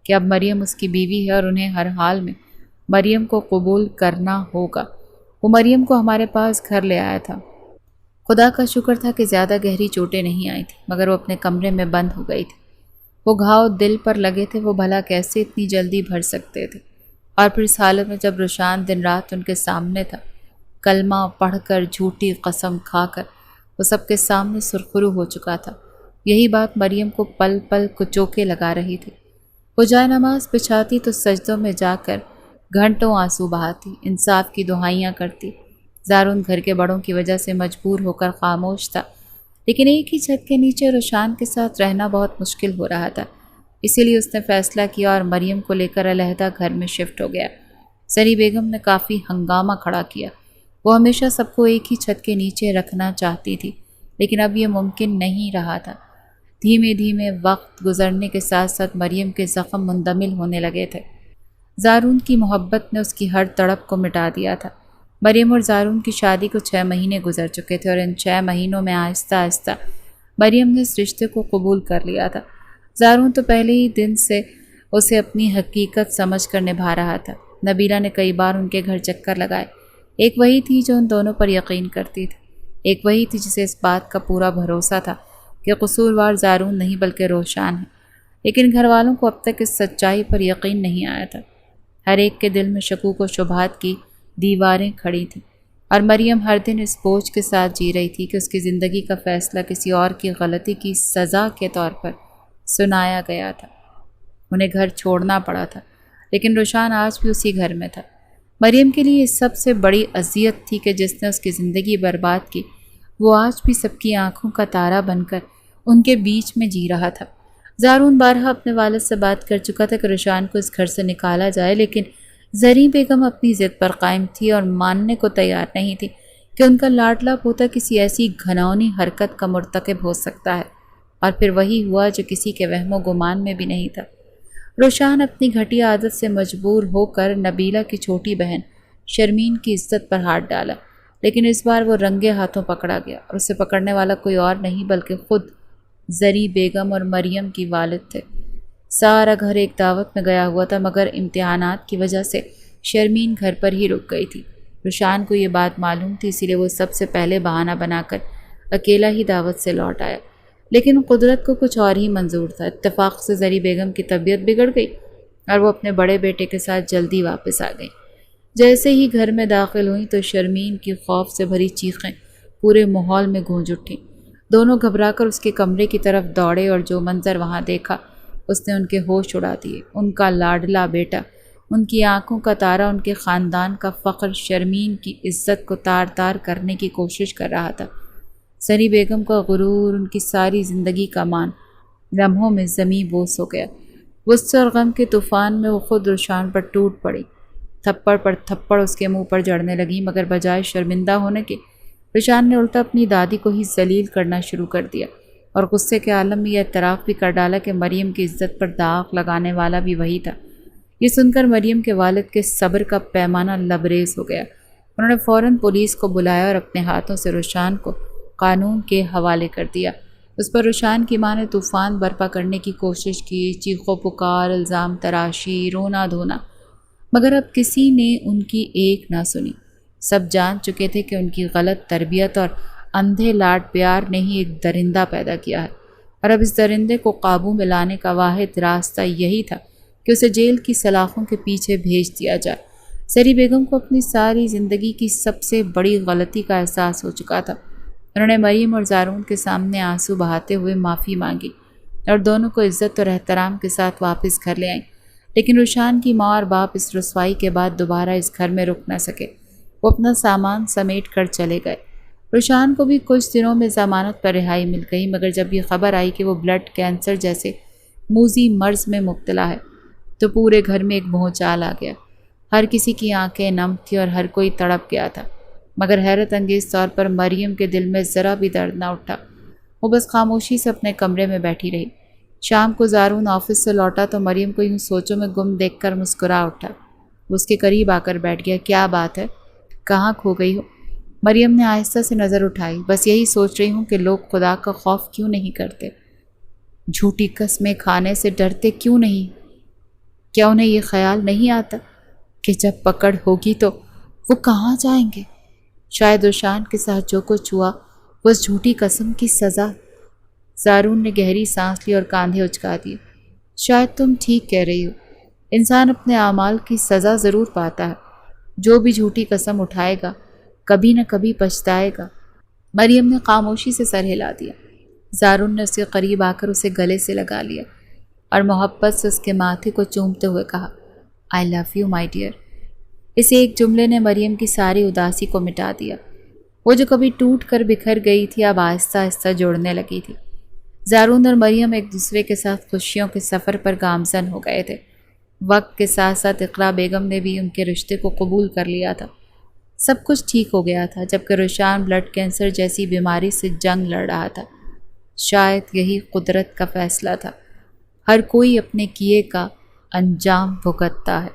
کہ اب مریم اس کی بیوی ہے اور انہیں ہر حال میں مریم کو قبول کرنا ہوگا۔ وہ مریم کو ہمارے پاس گھر لے آیا تھا۔ خدا کا شکر تھا کہ زیادہ گہری چوٹیں نہیں آئی تھیں، مگر وہ اپنے کمرے میں بند ہو گئی تھی۔ وہ گھاؤ دل پر لگے تھے، وہ بھلا کیسے اتنی جلدی بھر سکتے تھے؟ اور پھر اس حالت میں جب روشان دن رات ان کے سامنے تھا، کلمہ پڑھ کر، جھوٹی قسم کھا کر، وہ سب کے سامنے سرخرو ہو چکا تھا۔ یہی بات مریم کو پل پل کچوکے لگا رہی تھی۔ وہ جائے نماز بچھاتی تو سجدوں میں جا کر گھنٹوں آنسو بہاتی، انصاف کی دعائیاں کرتی۔ زارون گھر کے بڑوں کی وجہ سے مجبور ہو کر خاموش تھا، لیکن ایک ہی چھت کے نیچے روشان کے ساتھ رہنا بہت مشکل ہو رہا تھا۔ اسی لیے اس نے فیصلہ کیا اور مریم کو لے کر علیحدہ گھر میں شفٹ ہو گیا۔ زری بیگم نے کافی ہنگامہ کھڑا کیا۔ وہ ہمیشہ سب کو ایک ہی چھت کے نیچے رکھنا چاہتی تھی، لیکن اب یہ ممکن نہیں رہا تھا۔ دھیمے دھیمے وقت گزرنے کے ساتھ ساتھ مریم کے زخم مندمل ہونے لگے تھے۔ زارون کی محبت نے اس کی ہر تڑپ کو مٹا دیا تھا۔ مریم اور زارون کی شادی کو 6 مہینے گزر چکے تھے اور ان 6 مہینوں میں آہستہ آہستہ مریم نے اس رشتے کو قبول کر لیا تھا۔ زارون تو پہلے ہی دن سے اسے اپنی حقیقت سمجھ کر نبھا رہا تھا۔ نبیلہ نے کئی بار ان کے گھر چکر لگائے۔ ایک وہی تھی جو ان دونوں پر یقین کرتی تھی، ایک وہی تھی جسے اس بات کا پورا بھروسہ تھا کہ قصوروار زارون نہیں بلکہ روشان ہے، لیکن گھر والوں کو اب تک اس سچائی پر یقین نہیں آیا تھا۔ ہر ایک کے دل میں شکوک و شبہات کی دیواریں کھڑی تھیں اور مریم ہر دن اس بوجھ کے ساتھ جی رہی تھی کہ اس کی زندگی کا فیصلہ کسی اور کی غلطی کی سزا کے طور پر سنایا گیا تھا۔ انہیں گھر چھوڑنا پڑا تھا، لیکن روشان آج بھی اسی گھر میں تھا۔ مریم کے لیے سب سے بڑی اذیت تھی کہ جس نے اس کی زندگی برباد کی، وہ آج بھی سب کی آنکھوں کا تارا بن کر ان کے بیچ میں جی رہا تھا۔ زارون بارہا اپنے والد سے بات کر چکا تھا کہ روشان کو اس گھر سے نکالا جائے، لیکن زری بیگم اپنی ضد پر قائم تھی اور ماننے کو تیار نہیں تھی کہ ان کا لاڈلا پوتا کسی ایسی گھناؤنی حرکت کا مرتکب ہو سکتا ہے، اور پھر وہی ہوا جو کسی کے وہم و گمان میں بھی نہیں تھا۔ روشان اپنی گھٹیا عادت سے مجبور ہو کر نبیلہ کی چھوٹی بہن شرمین کی عزت پر ہاتھ ڈالا، لیکن اس بار وہ رنگے ہاتھوں پکڑا گیا، اور اسے پکڑنے والا کوئی اور نہیں بلکہ خود زری بیگم اور مریم کی والد تھے۔ سارا گھر ایک دعوت میں گیا ہوا تھا، مگر امتحانات کی وجہ سے شرمین گھر پر ہی رک گئی تھی۔ روشان کو یہ بات معلوم تھی، اسی لیے وہ سب سے پہلے بہانہ بنا کر اکیلا ہی دعوت سے لوٹ آیا۔ لیکن قدرت کو کچھ اور ہی منظور تھا۔ اتفاق سے زری بیگم کی طبیعت بگڑ گئی اور وہ اپنے بڑے بیٹے کے ساتھ جلدی واپس آ گئی۔ جیسے ہی گھر میں داخل ہوئیں تو شرمین کی خوف سے بھری چیخیں پورے ماحول میں گونج اٹھیں۔ دونوں گھبرا کر اس کے کمرے کی طرف دوڑے اور جو منظر وہاں دیکھا اس نے ان کے ہوش اڑا دیے۔ ان کا لاڈلا بیٹا، ان کی آنکھوں کا تارا، ان کے خاندان کا فخر شرمین کی عزت کو تار تار کرنے کی کوشش کر رہا تھا۔ زری بیگم کا غرور، ان کی ساری زندگی کا مان، لمحوں میں زمیں بوس ہو گیا۔ غصے اور غم کے طوفان میں وہ خود روشان پر ٹوٹ پڑی۔ تھپڑ پر تھپڑ اس کے منہ پر جڑنے لگی، مگر بجائے شرمندہ ہونے کے روشان نے الٹا اپنی دادی کو ہی ذلیل کرنا شروع کر دیا، اور غصے کے عالم میں یہ اعتراف بھی کر ڈالا کہ مریم کی عزت پر داغ لگانے والا بھی وہی تھا۔ یہ سن کر مریم کے والد کے صبر کا پیمانہ لبریز ہو گیا۔ انہوں نے فوراً پولیس کو بلایا اور اپنے ہاتھوں سے روشان کو قانون کے حوالے کر دیا۔ اس پر روشان کی ماں نے طوفان برپا کرنے کی کوشش کی، چیخو پکار، الزام تراشی، رونا دھونا، مگر اب کسی نے ان کی ایک نہ سنی۔ سب جان چکے تھے کہ ان کی غلط تربیت اور اندھے لاڈ پیار نے ہی ایک درندہ پیدا کیا ہے، اور اب اس درندے کو قابو میں لانے کا واحد راستہ یہی تھا کہ اسے جیل کی سلاخوں کے پیچھے بھیج دیا جائے۔ زری بیگم کو اپنی ساری زندگی کی سب سے بڑی غلطی کا احساس ہو چکا تھا۔ انہوں نے مریم اور زارون کے سامنے آنسو بہاتے ہوئے معافی مانگی اور دونوں کو عزت اور احترام کے ساتھ واپس گھر لے آئیں، لیکن روشان کی ماں اور باپ اس رسوائی کے بعد دوبارہ اس گھر میں رک نہ سکے۔ وہ اپنا سامان سمیٹ کر چلے گئے۔ روشان کو بھی کچھ دنوں میں ضمانت پر رہائی مل گئی، مگر جب یہ خبر آئی کہ وہ بلڈ کینسر جیسے موذی مرض میں مبتلا ہے تو پورے گھر میں ایک بھونچال آ گیا۔ ہر کسی کی آنکھیں نم تھیں اور ہر کوئی تڑپ گیا تھا، مگر حیرت انگیز طور پر مریم کے دل میں ذرا بھی درد نہ اٹھا۔ وہ بس خاموشی سے اپنے کمرے میں بیٹھی رہی۔ شام کو زارون آفس سے لوٹا تو مریم کو یوں سوچوں میں گم دیکھ کر مسکرا اٹھا۔ وہ اس کے قریب آ کر بیٹھ گیا۔ کیا بات ہے؟ کہاں کھو گئی ہو؟ مریم نے آہستہ سے نظر اٹھائی۔ بس یہی سوچ رہی ہوں کہ لوگ خدا کا خوف کیوں نہیں کرتے، جھوٹی قسمیں کھانے سے ڈرتے کیوں نہیں؟ کیا انہیں یہ خیال نہیں آتا کہ جب پکڑ ہوگی تو وہ کہاں جائیں گے؟ شاید روشان کے ساتھ جو کچھ ہوا وہ اس جھوٹی قسم کی سزا۔ زارون نے گہری سانس لی اور کاندھے اچکا دیے۔ شاید تم ٹھیک کہہ رہی ہو، انسان اپنے اعمال کی سزا ضرور پاتا ہے۔ جو بھی جھوٹی قسم اٹھائے گا کبھی نہ کبھی پچھتائے گا۔ مریم نے خاموشی سے سر ہلا دیا۔ زارون نے اس کے قریب آ کر اسے گلے سے لگا لیا اور محبت سے اس کے ماتھے کو چومتے ہوئے کہا، آئی لو یو مائی ڈیئر۔ اس ایک جملے نے مریم کی ساری اداسی کو مٹا دیا۔ وہ جو کبھی ٹوٹ کر بکھر گئی تھی اب آہستہ آہستہ جوڑنے لگی تھی۔ زارون اور مریم ایک دوسرے کے ساتھ خوشیوں کے سفر پر گامزن ہو گئے تھے۔ وقت کے ساتھ ساتھ اقرا بیگم نے بھی ان کے رشتے کو قبول کر لیا تھا۔ سب کچھ ٹھیک ہو گیا تھا، جبکہ روشان بلڈ کینسر جیسی بیماری سے جنگ لڑ رہا تھا۔ شاید یہی قدرت کا فیصلہ تھا۔ ہر کوئی اپنے کیے کا انجام بھگتتا ہے۔